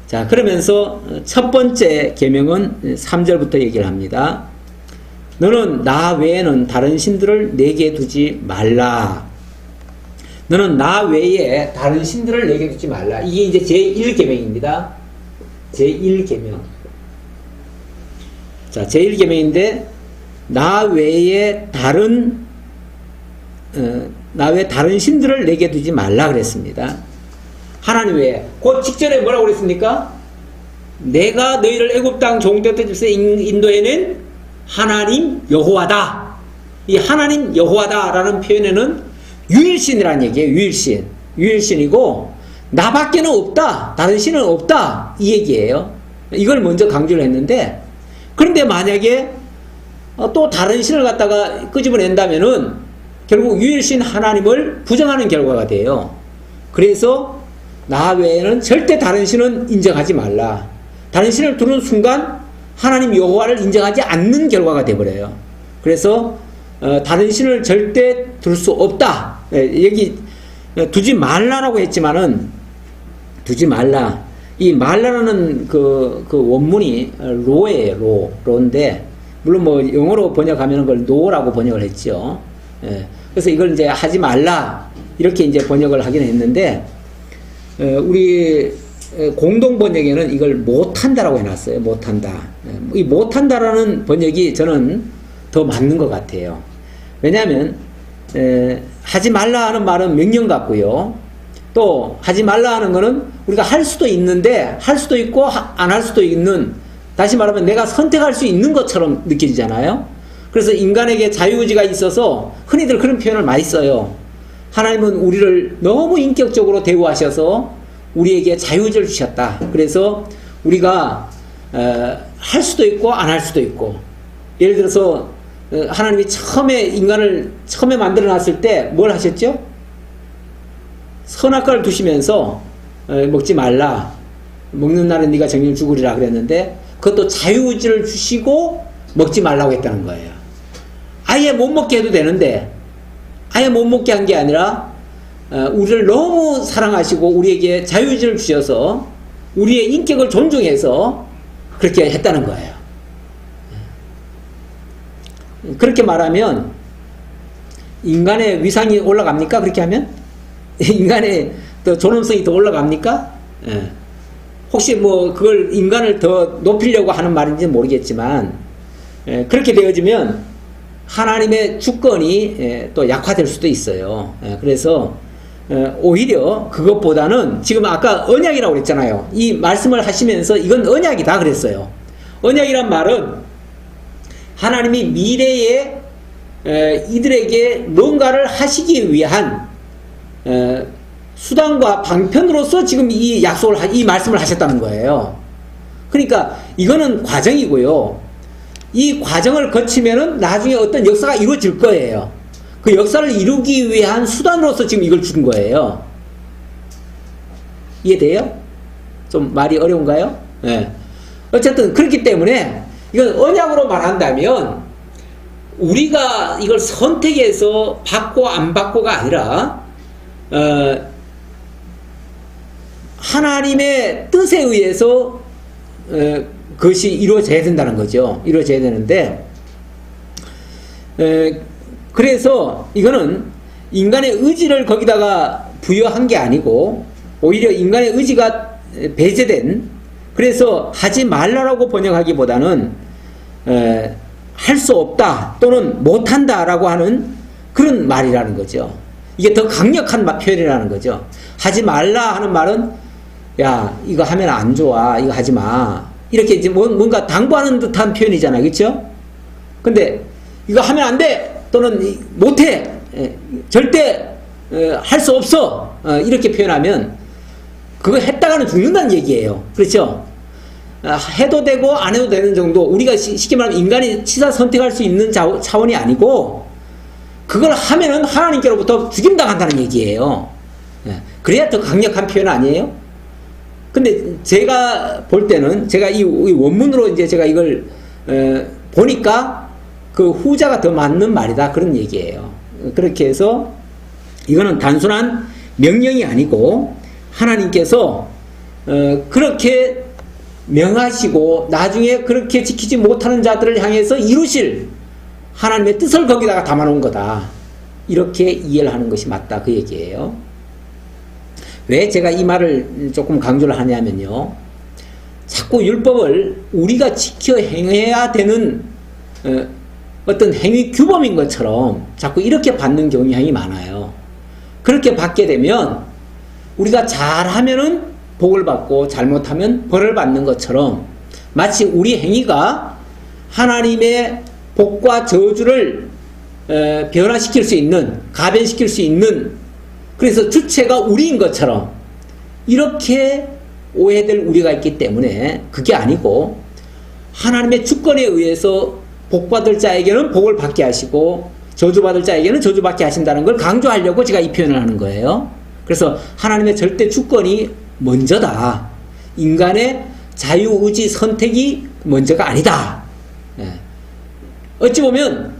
자, 그러면서 첫 번째 계명은 3절부터 얘기를 합니다. 너는 나 외에는 다른 신들을 내게 두지 말라. 너는 나 외에 다른 신들을 내게 두지 말라. 이게 이제 제1계명입니다. 제1계명. 자, 제1계명인데 나 외에 다른 신들을 내게 두지 말라 그랬습니다. 하나님 외에. 그 직전에 뭐라고 그랬습니까? 내가 너희를 애굽 땅 종되었던 집에서 인도해낸 하나님 여호와다. 이 하나님 여호와다라는 표현에는 유일신이라는 얘기예요. 유일신. 유일신이고 나밖에는 없다. 다른 신은 없다. 이 얘기예요. 이걸 먼저 강조를 했는데 그런데 만약에 또 다른 신을 갖다가 끄집어낸다면은 결국 유일신 하나님을 부정하는 결과가 돼요. 그래서 나 외에는 절대 다른 신은 인정하지 말라. 다른 신을 두는 순간 하나님 여호와를 인정하지 않는 결과가 돼버려요. 그래서 다른 신을 절대 둘 수 없다. 여기 두지 말라라고 했지만은 두지 말라. 이 말라라는 그 원문이 로예요. 로인데 물론 뭐 영어로 번역하면 그걸 노라고 번역을 했죠. 그래서 이걸 이제 하지 말라 이렇게 이제 번역을 하긴 했는데 우리 공동 번역에는 이걸 못한다라고 해놨어요. 못한다. 이 못한다라는 번역이 저는 더 맞는 것 같아요. 왜냐하면 하지 말라 하는 말은 명령 같고요. 또 하지 말라 하는 거는 우리가 할 수도 있는데 할 수도 있고 안 할 수도 있는, 다시 말하면 내가 선택할 수 있는 것처럼 느껴지잖아요. 그래서 인간에게 자유의지가 있어서 흔히들 그런 표현을 많이 써요. 하나님은 우리를 너무 인격적으로 대우하셔서 우리에게 자유의지를 주셨다. 그래서 우리가 할 수도 있고 안 할 수도 있고, 예를 들어서 하나님이 인간을 처음에 만들어 놨을 때 뭘 하셨죠? 선악과를 두시면서 먹지 말라, 먹는 날은 네가 정령 죽으리라 그랬는데 그것도 자유의지를 주시고 먹지 말라고 했다는 거예요. 아예 못 먹게 해도 되는데, 아예 못 먹게 한 게 아니라 우리를 너무 사랑하시고 우리에게 자유의지를 주셔서 우리의 인격을 존중해서 그렇게 했다는 거예요. 그렇게 말하면 인간의 위상이 올라갑니까? 그렇게 하면? 인간의 더 존엄성이 더 올라갑니까? 혹시 뭐 그걸 인간을 더 높이려고 하는 말인지는 모르겠지만, 그렇게 되어지면 하나님의 주권이 또 약화될 수도 있어요. 그래서 오히려 그것보다는 지금 아까 언약이라고 그랬잖아요. 이 말씀을 하시면서 이건 언약이다 그랬어요. 언약이란 말은 하나님이 미래에 이들에게 뭔가를 하시기 위한 수단과 방편으로서 지금 이 약속을, 이 말씀을 하셨다는 거예요. 그러니까 이거는 과정이고요. 이 과정을 거치면은 나중에 어떤 역사가 이루어질 거예요. 그 역사를 이루기 위한 수단으로서 지금 이걸 준 거예요. 이해돼요? 좀 말이 어려운가요? 네. 어쨌든 그렇기 때문에 이건 언약으로 말한다면 우리가 이걸 선택해서 받고 안 받고가 아니라 하나님의 뜻에 의해서 그것이 이루어져야 된다는 거죠. 이루어져야 되는데, 그래서 이거는 인간의 의지를 거기다가 부여한 게 아니고 오히려 인간의 의지가 배제된, 그래서 하지 말라라고 번역하기보다는 할 수 없다 또는 못한다라고 하는 그런 말이라는 거죠. 이게 더 강력한 표현이라는 거죠. 하지 말라 하는 말은 야 이거 하면 안 좋아, 이거 하지 마, 이렇게 이제 뭔가 당부하는 듯한 표현이잖아요. 그렇죠? 근데 이거 하면 안 돼 또는 못해, 절대 할 수 없어, 이렇게 표현하면 그거 했다가는 죽는다는 얘기예요. 그렇죠? 해도 되고 안 해도 되는 정도, 우리가 쉽게 말하면 인간이 치사 선택할 수 있는 차원이 아니고 그걸 하면은 하나님께로부터 죽임당한다는 얘기예요. 그래야 더 강력한 표현 아니에요? 근데 제가 볼 때는, 제가 이 원문으로 이제 제가 이걸 보니까 그 후자가 더 맞는 말이다, 그런 얘기예요. 그렇게 해서 이거는 단순한 명령이 아니고 하나님께서 그렇게 명하시고 나중에 그렇게 지키지 못하는 자들을 향해서 이루실 하나님의 뜻을 거기다가 담아놓은 거다, 이렇게 이해를 하는 것이 맞다, 그 얘기예요. 왜 제가 이 말을 조금 강조를 하냐면요, 자꾸 율법을 우리가 지켜 행해야 되는 어떤 행위 규범인 것처럼 자꾸 이렇게 받는 경향이 많아요. 그렇게 받게 되면 우리가 잘하면은 복을 받고 잘못하면 벌을 받는 것처럼 마치 우리 행위가 하나님의 복과 저주를 변화시킬 수 있는, 가변시킬 수 있는, 그래서 주체가 우리인 것처럼 이렇게 오해될 우리가 있기 때문에 그게 아니고 하나님의 주권에 의해서 복받을 자에게는 복을 받게 하시고 저주받을 자에게는 저주받게 하신다는 걸 강조하려고 제가 이 표현을 하는 거예요. 그래서 하나님의 절대 주권이 먼저다. 인간의 자유의지 선택이 먼저가 아니다. 어찌 보면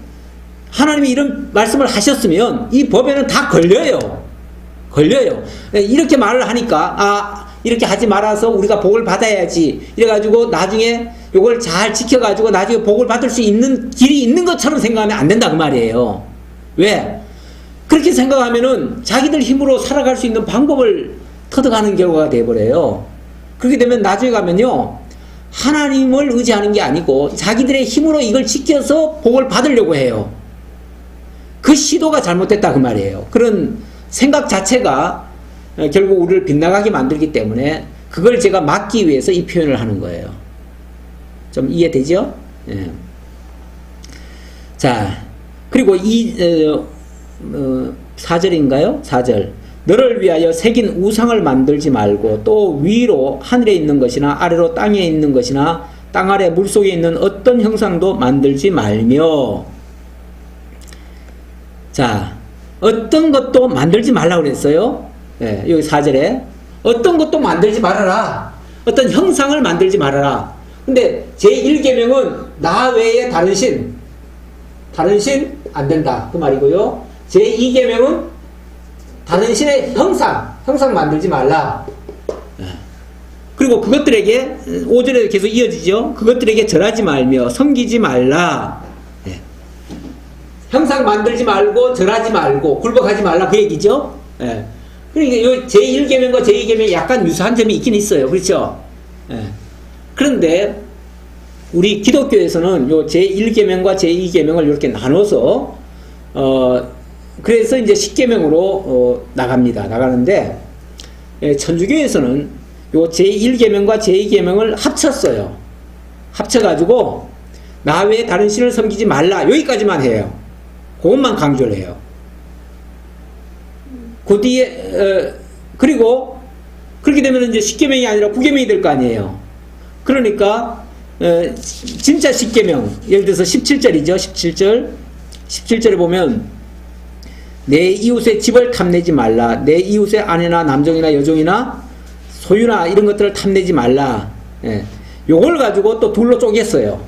하나님이 이런 말씀을 하셨으면 이 법에는 다 걸려요. 이렇게 말을 하니까 이렇게 하지 말아서 우리가 복을 받아야지 이래가지고 나중에 이걸 잘 지켜가지고 나중에 복을 받을 수 있는 길이 있는 것처럼 생각하면 안 된다 그 말이에요. 왜? 그렇게 생각하면은 자기들 힘으로 살아갈 수 있는 방법을 터득하는 결과가 돼버려요. 그렇게 되면 나중에 가면요 하나님을 의지하는 게 아니고 자기들의 힘으로 이걸 지켜서 복을 받으려고 해요. 그 시도가 잘못됐다 그 말이에요. 그런 생각 자체가 결국 우리를 빗나가게 만들기 때문에 그걸 제가 막기 위해서 이 표현을 하는 거예요. 좀 이해되죠? 예. 자, 그리고 4절인가요? 4절. 너를 위하여 새긴 우상을 만들지 말고 또 위로 하늘에 있는 것이나 아래로 땅에 있는 것이나 땅 아래 물속에 있는 어떤 형상도 만들지 말며. 자, 어떤 것도 만들지 말라고 그랬어요. 예, 여기 4절에 어떤 것도 만들지 말아라. 어떤 형상을 만들지 말아라. 근데 제1계명은 나 외에 다른 신 안 된다 그 말이고요. 제2계명은 다른 신의 형상 만들지 말라. 그리고 그것들에게 5절에 계속 이어지죠. 그것들에게 절하지 말며 섬기지 말라. 형상 만들지 말고 절하지 말고 굴복하지 말라 그 얘기죠. 그러니까 요 제1계명과 제2계명이 약간 유사한 점이 있긴 있어요. 그렇죠? 그런데 우리 기독교에서는 요 제1계명과 제2계명을 이렇게 나눠서 그래서 이제 10계명으로 나가는데 천주교에서는 요 제1계명과 제2계명을 합쳤어요. 합쳐가지고 나 외에 다른 신을 섬기지 말라 여기까지만 해요. 그것만 강조를 해요. 그 뒤에 그리고 그렇게 되면 이제 10계명이 아니라 9계명이 될 거 아니에요. 그러니까 진짜 10계명 예를 들어서 17절이죠. 17절에 보면 내 이웃의 집을 탐내지 말라. 내 이웃의 아내나 남종이나 여종이나 소유나 이런 것들을 탐내지 말라. 요걸 가지고 또 둘로 쪼갰어요.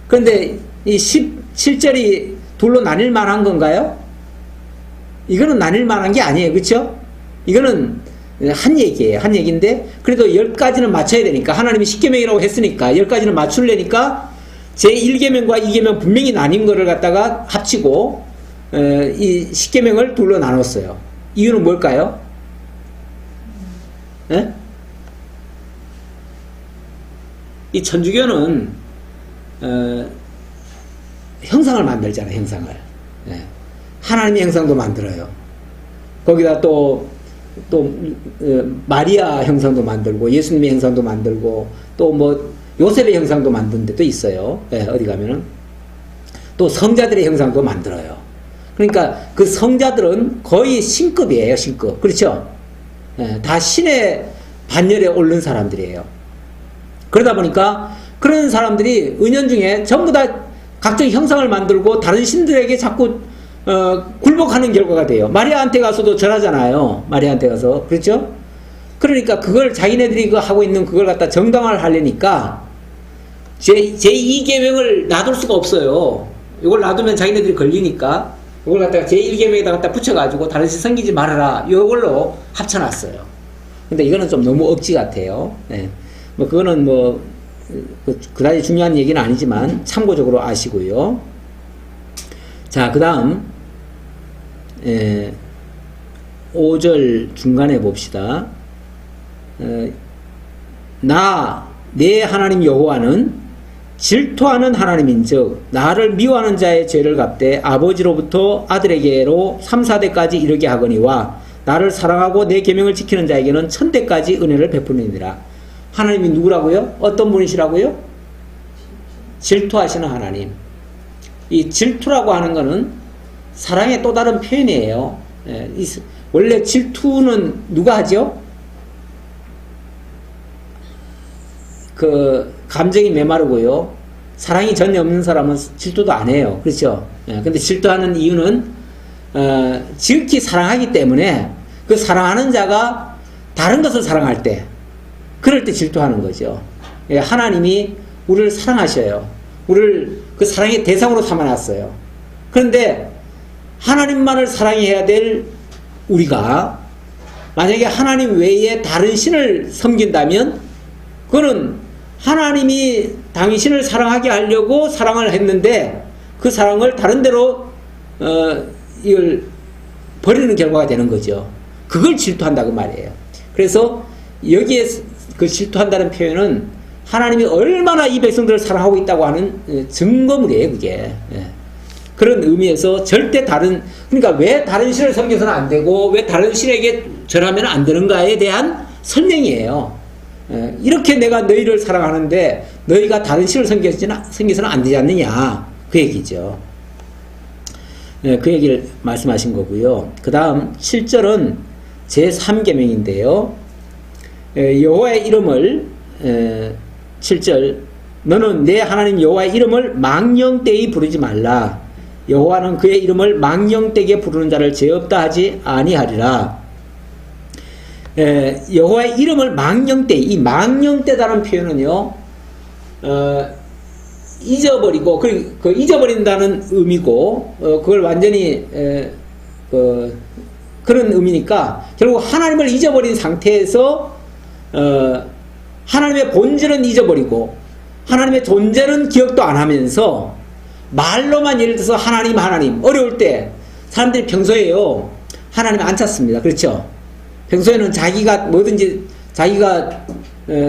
그런데 이 17절이 둘로 나뉠 만한 건가요? 이거는 나뉠 만한 게 아니에요. 그렇죠? 이거는 한 얘기예요. 한 얘기인데 그래도 10가지는 맞춰야 되니까 하나님이 10계명이라고 했으니까 10가지는 맞추려니까 제1계명과 2계명 분명히 나뉜 거를 갖다가 합치고 이 10계명을 둘로 나눴어요. 이유는 뭘까요? 이 천주교는 형상을 만들잖아요. 형상을. 하나님의 형상도 만들어요. 거기다 또 마리아 형상도 만들고 예수님의 형상도 만들고 또 뭐 요셉의 형상도 만든 데도 있어요. 어디 가면은 또 성자들의 형상도 만들어요. 그러니까 그 성자들은 거의 신급이에요. 신급. 그렇죠? 다 신의 반열에 오른 사람들이에요. 그러다 보니까 그런 사람들이 은연중에 전부 다 각종 형상을 만들고 다른 신들에게 자꾸 굴복하는 결과가 돼요. 마리아한테 가서도 절하잖아요. 마리아한테 가서. 그렇죠? 그러니까 그걸 자기네들이 하고 있는 그걸 갖다 정당화를 하려니까 제2계명을 놔둘 수가 없어요. 이걸 놔두면 자기네들이 걸리니까 이걸 갖다가 제1계명에다 갖다 붙여가지고 다른 신 섬기지 말아라. 이걸로 합쳐놨어요. 근데 이거는 좀 너무 억지 같아요. 뭐 그거는 뭐 그다지 중요한 얘기는 아니지만 참고적으로 아시고요. 자, 그 다음 5절 중간에 봅시다. 내 하나님 여호와는 질투하는 하나님인즉 나를 미워하는 자의 죄를 갚되 아버지로부터 아들에게로 3, 4대까지 이르게 하거니와 나를 사랑하고 내 계명을 지키는 자에게는 1000대까지 은혜를 베푸느니라. 하나님이 누구라고요? 어떤 분이시라고요? 질투하시는 하나님. 이 질투라고 하는 것은 사랑의 또 다른 표현이에요. 원래 질투는 누가 하죠? 그 감정이 메마르고요. 사랑이 전혀 없는 사람은 질투도 안 해요. 그렇죠? 예, 근데 질투하는 이유는, 지극히 사랑하기 때문에 그 사랑하는 자가 다른 것을 사랑할 때, 그럴 때 질투하는 거죠. 예, 하나님이 우리를 사랑하셔요. 우리를 그 사랑의 대상으로 삼아놨어요. 그런데 하나님만을 사랑해야 될 우리가 만약에 하나님 외에 다른 신을 섬긴다면 그거는 하나님이 당신을 사랑하게 하려고 사랑을 했는데 그 사랑을 다른 데로 이걸 버리는 결과가 되는 거죠. 그걸 질투한다고 말이에요. 그래서 여기에 그 질투한다는 표현은 하나님이 얼마나 이 백성들을 사랑하고 있다고 하는 증거물이에요, 그게. 예. 그런 의미에서 절대 그러니까 왜 다른 신을 섬겨서는 안 되고 왜 다른 신에게 절하면 안 되는가에 대한 설명이에요. 예. 이렇게 내가 너희를 사랑하는데 너희가 다른 신을 섬겨서는 안 되지 않느냐, 그 얘기죠. 예, 그 얘기를 말씀하신 거고요. 그 다음 7절은 제3계명인데요. 여호와의 이름을 7절 너는 내 하나님 여호와의 이름을 망령되이 부르지 말라. 여호와는 그의 이름을 망령되게 부르는 자를 죄 없다 하지 아니하리라. 여호와의 이름을 망령되이, 이 망령되다는 표현은요, 잊어버리고 그 잊어버린다는 의미고 그걸 완전히 그런 의미니까 결국 하나님을 잊어버린 상태에서 하나님의 본질은 잊어버리고 하나님의 존재는 기억도 안 하면서 말로만 예를 들어서 하나님 어려울 때 사람들이 평소에요 하나님 안 찾습니다. 그렇죠? 평소에는 자기가 뭐든지 자기가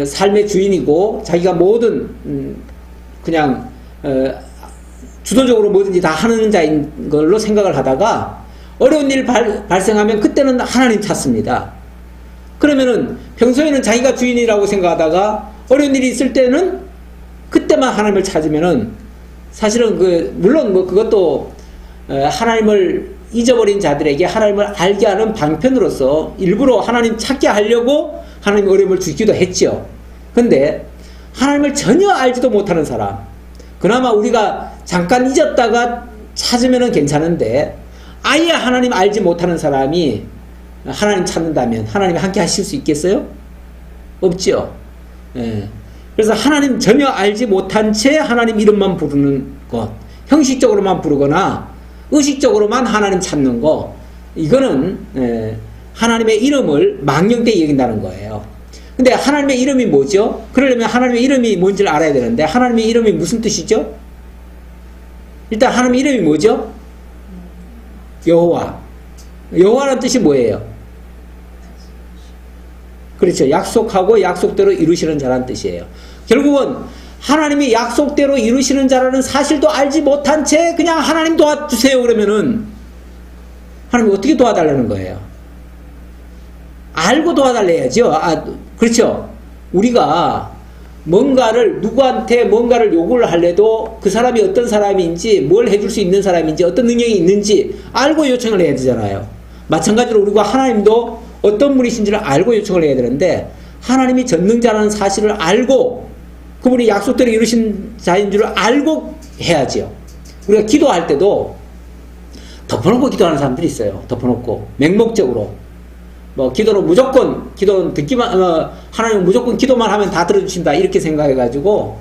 삶의 주인이고 자기가 모든 그냥 주도적으로 뭐든지 다 하는 자인 걸로 생각을 하다가 어려운 일 발생하면 그때는 하나님 찾습니다. 그러면은 평소에는 자기가 주인이라고 생각하다가 어려운 일이 있을 때는 그때만 하나님을 찾으면은 사실은 물론 뭐 그것도 하나님을 잊어버린 자들에게 하나님을 알게 하는 방편으로서 일부러 하나님 찾게 하려고 하나님 어려움을 주기도 했죠. 근데 하나님을 전혀 알지도 못하는 사람, 그나마 우리가 잠깐 잊었다가 찾으면은 괜찮은데 아예 하나님 알지 못하는 사람이 하나님 찾는다면 하나님이 함께 하실 수 있겠어요? 없죠. 예. 그래서 하나님 전혀 알지 못한 채 하나님 이름만 부르는 것, 형식적으로만 부르거나 의식적으로만 하나님 찾는 거, 이거는 하나님의 이름을 망령되이 여긴다는 거예요. 근데 하나님의 이름이 뭐죠? 그러려면 하나님의 이름이 뭔지를 알아야 되는데 하나님의 이름이 무슨 뜻이죠? 일단 하나님의 이름이 뭐죠? 여호와. 여호와라는 뜻이 뭐예요? 그렇죠. 약속하고 약속대로 이루시는 자라는 뜻이에요. 결국은 하나님이 약속대로 이루시는 자라는 사실도 알지 못한 채 그냥 하나님 도와주세요 그러면은 하나님 어떻게 도와달라는 거예요? 알고 도와달래야죠. 그렇죠. 우리가 누구한테 뭔가를 요구를 하려도 그 사람이 어떤 사람인지, 뭘 해줄 수 있는 사람인지, 어떤 능력이 있는지 알고 요청을 해야 되잖아요. 마찬가지로 우리가 하나님도 어떤 분이신지를 알고 요청을 해야 되는데 하나님이 전능자라는 사실을 알고 그분이 약속대로 이루신 자인 줄을 알고 해야죠. 우리가 기도할 때도 덮어놓고 기도하는 사람들이 있어요. 덮어놓고 맹목적으로 기도는 하나님은 무조건 기도만 하면 다 들어주신다 이렇게 생각해가지고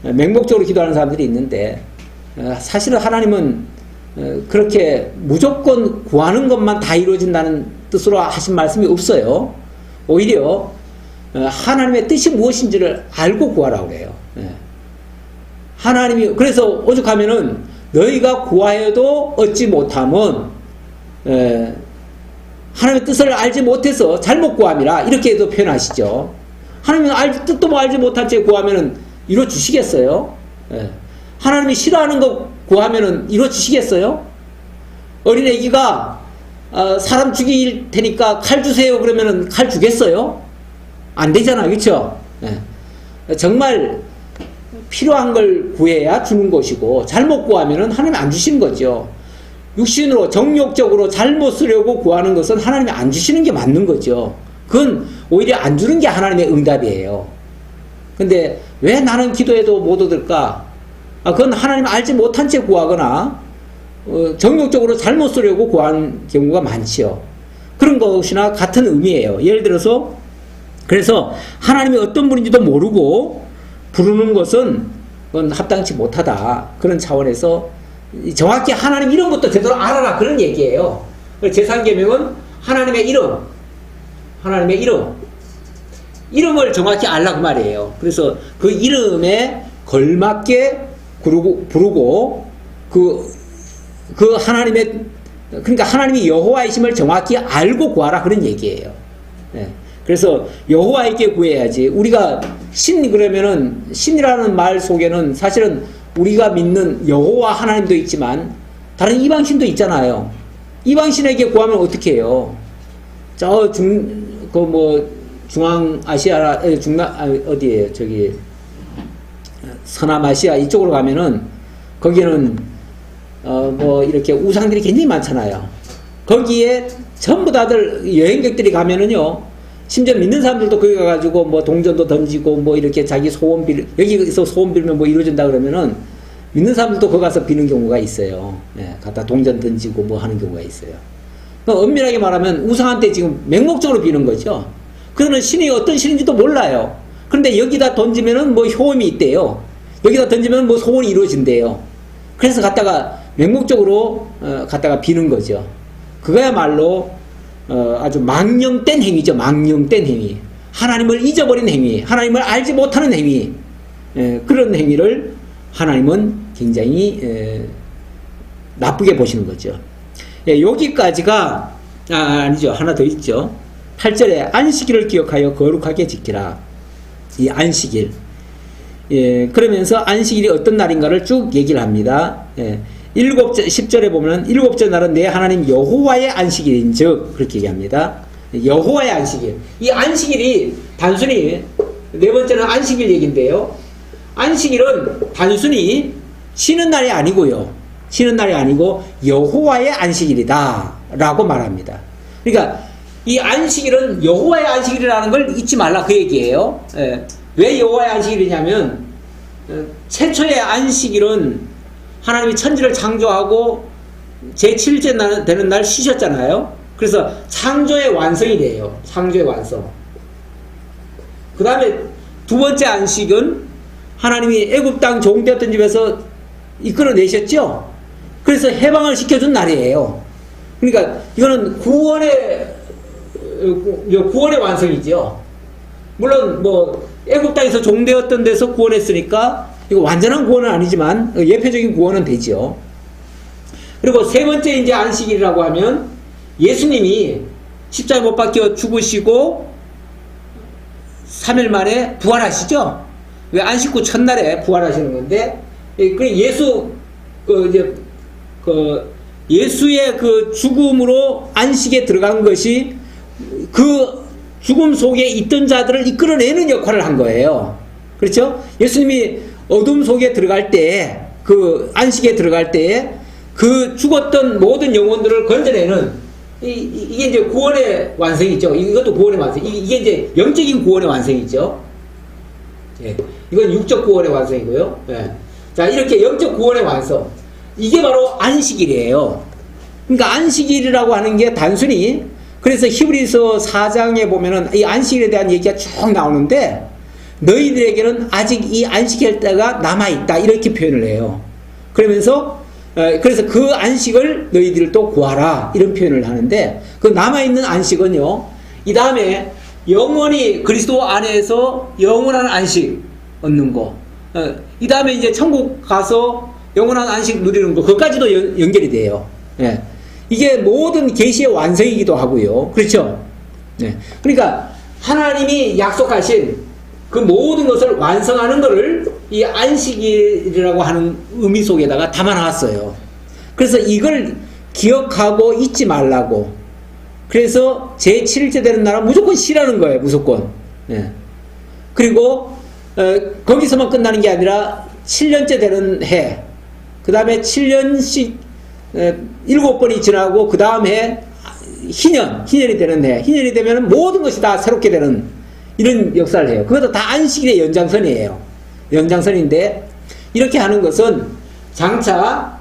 맹목적으로 기도하는 사람들이 있는데 사실은 하나님은 그렇게 무조건 구하는 것만 다 이루어진다는 뜻으로 하신 말씀이 없어요. 오히려 하나님의 뜻이 무엇인지를 알고 구하라고 그래요. 하나님이 그래서 오죽하면은 너희가 구하여도 얻지 못하면 하나님의 뜻을 알지 못해서 잘못 구함이라 이렇게도 표현하시죠. 하나님은 뜻도 알지 못한 채 구하면은 이루어 주시겠어요? 하나님이 싫어하는 거 구하면은 이루어 주시겠어요? 어린 애기가 사람 죽일 테니까 칼 주세요 그러면은 칼 주겠어요? 안 되잖아, 그렇죠? 정말 필요한 걸 구해야 주는 것이고 잘못 구하면은 하나님이 안 주시는 거죠. 육신으로 정욕적으로 잘못 쓰려고 구하는 것은 하나님이 안 주시는 게 맞는 거죠. 그건 오히려 안 주는 게 하나님의 응답이에요. 근데 왜 나는 기도해도 못 얻을까? 그건 하나님 알지 못한 채 구하거나 정욕적으로 잘못 쓰려고 구한 경우가 많지요. 그런 것이나 같은 의미예요. 예를 들어서 그래서 하나님이 어떤 분인지도 모르고 부르는 것은 그건 합당치 못하다. 그런 차원에서 정확히 하나님 이런 것도 제대로 알아라. 그런 얘기예요. 제3계명은 하나님의 이름을 정확히 알라 그 말이에요. 그래서 그 이름에 걸맞게 부르고 그 하나님의, 그러니까 하나님이 여호와이심을 정확히 알고 구하라 그런 얘기예요. 네. 그래서 여호와에게 구해야지. 우리가 그러면은 신이라는 말 속에는 사실은 우리가 믿는 여호와 하나님도 있지만 다른 이방신도 있잖아요. 이방신에게 구하면 어떻게 해요? 중앙아시아, 어디에요? 저기 서남아시아 이쪽으로 가면은 거기는 이렇게 우상들이 굉장히 많잖아요. 거기에 전부 다들 여행객들이 가면은요, 심지어 믿는 사람들도 거기 가가지고 동전도 던지고 이렇게 자기 소원 여기서 소원 빌면 이루어진다 그러면은 믿는 사람들도 거기 가서 비는 경우가 있어요. 예, 갖다 동전 던지고 하는 경우가 있어요. 엄밀하게 말하면 우상한테 지금 맹목적으로 비는 거죠. 그거는 신이 어떤 신인지도 몰라요. 그런데 여기다 던지면은 효험이 있대요. 여기다 던지면 소원이 이루어진대요. 그래서 갖다가 맹목적으로 갖다가 비는 거죠. 그거야말로 아주 망령된 행위죠. 망령된 행위. 하나님을 잊어버린 행위. 하나님을 알지 못하는 행위. 그런 행위를 하나님은 굉장히 나쁘게 보시는 거죠. 여기까지가 아니죠. 하나 더 있죠. 8절에 안식일을 기억하여 거룩하게 지키라. 이 안식일. 그러면서 안식일이 어떤 날인가를 쭉 얘기를 합니다. 10절에 보면 일곱째 날은 내 하나님 여호와의 안식일인즉 그렇게 얘기합니다. 여호와의 안식일. 이 안식일이 단순히 네 번째는 안식일 얘기인데요. 안식일은 단순히 쉬는 날이 아니고요. 쉬는 날이 아니고 여호와의 안식일이다 라고 말합니다. 그러니까 이 안식일은 여호와의 안식일이라는 걸 잊지 말라 그 얘기예요. 왜 여호와의 안식일이냐면 최초의 안식일은 하나님이 천지를 창조하고 제7째 되는 날 쉬셨잖아요. 그래서 창조의 완성이 돼요. 창조의 완성. 그 다음에 두 번째 안식은 하나님이 애굽 땅 종되었던 집에서 이끌어내셨죠. 그래서 해방을 시켜준 날이에요. 그러니까 이거는 구원의 완성이죠. 물론 애굽 땅에서 종되었던 데서 구원했으니까 이거 완전한 구원은 아니지만 예표적인 구원은 되죠. 그리고 세 번째 이제 안식일이라고 하면 예수님이 십자가에 못 박혀 죽으시고 3일 만에 부활하시죠. 왜 안식 후 첫날에 부활하시는 건데, 예수의 그 죽음으로 안식에 들어간 것이 그 죽음 속에 있던 자들을 이끌어내는 역할을 한 거예요. 그렇죠? 예수님이 어둠 속에 들어갈 때, 그 안식에 들어갈 때에 그 죽었던 모든 영혼들을 건져내는 이게 이제 구원의 완성이죠. 이것도 구원의 완성. 이게 이제 영적인 구원의 완성이죠. 예. 이건 육적 구원의 완성이고요. 예. 자, 이렇게 영적 구원의 완성. 이게 바로 안식일이에요. 그러니까 안식일이라고 하는 게 단순히, 그래서 히브리서 4장에 보면은 이 안식일에 대한 얘기가 쭉 나오는데, 너희들에게는 아직 이 안식일 때가 남아있다. 이렇게 표현을 해요. 그러면서, 그래서 그 안식을 너희들도 구하라. 이런 표현을 하는데, 그 남아있는 안식은요, 이 다음에 영원히 그리스도 안에서 영원한 안식 얻는 거. 이 다음에 이제 천국 가서 영원한 안식 누리는 거. 그것까지도 연결이 돼요. 예. 이게 모든 계시의 완성이기도 하고요. 그렇죠? 네. 그러니까 하나님이 약속하신 그 모든 것을 완성하는 것을 이 안식일이라고 하는 의미 속에다가 담아 놨어요. 그래서 이걸 기억하고 잊지 말라고. 그래서 제7일째 되는 날은 무조건 쉬라는 거예요. 무조건. 네. 그리고 거기서만 끝나는 게 아니라 7년째 되는 해, 그 다음에 7년씩 7번이 지나고 그 다음 해 희년이 되는 해, 희년이 되면 모든 것이 다 새롭게 되는 이런 역사를 해요. 그것도 다 안식일의 연장선이에요. 연장선인데 이렇게 하는 것은 장차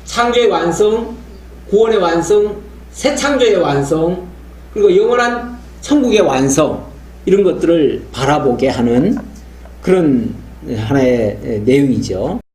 창조의 완성, 구원의 완성, 새 창조의 완성, 그리고 영원한 천국의 완성, 이런 것들을 바라보게 하는 그런 하나의 내용이죠.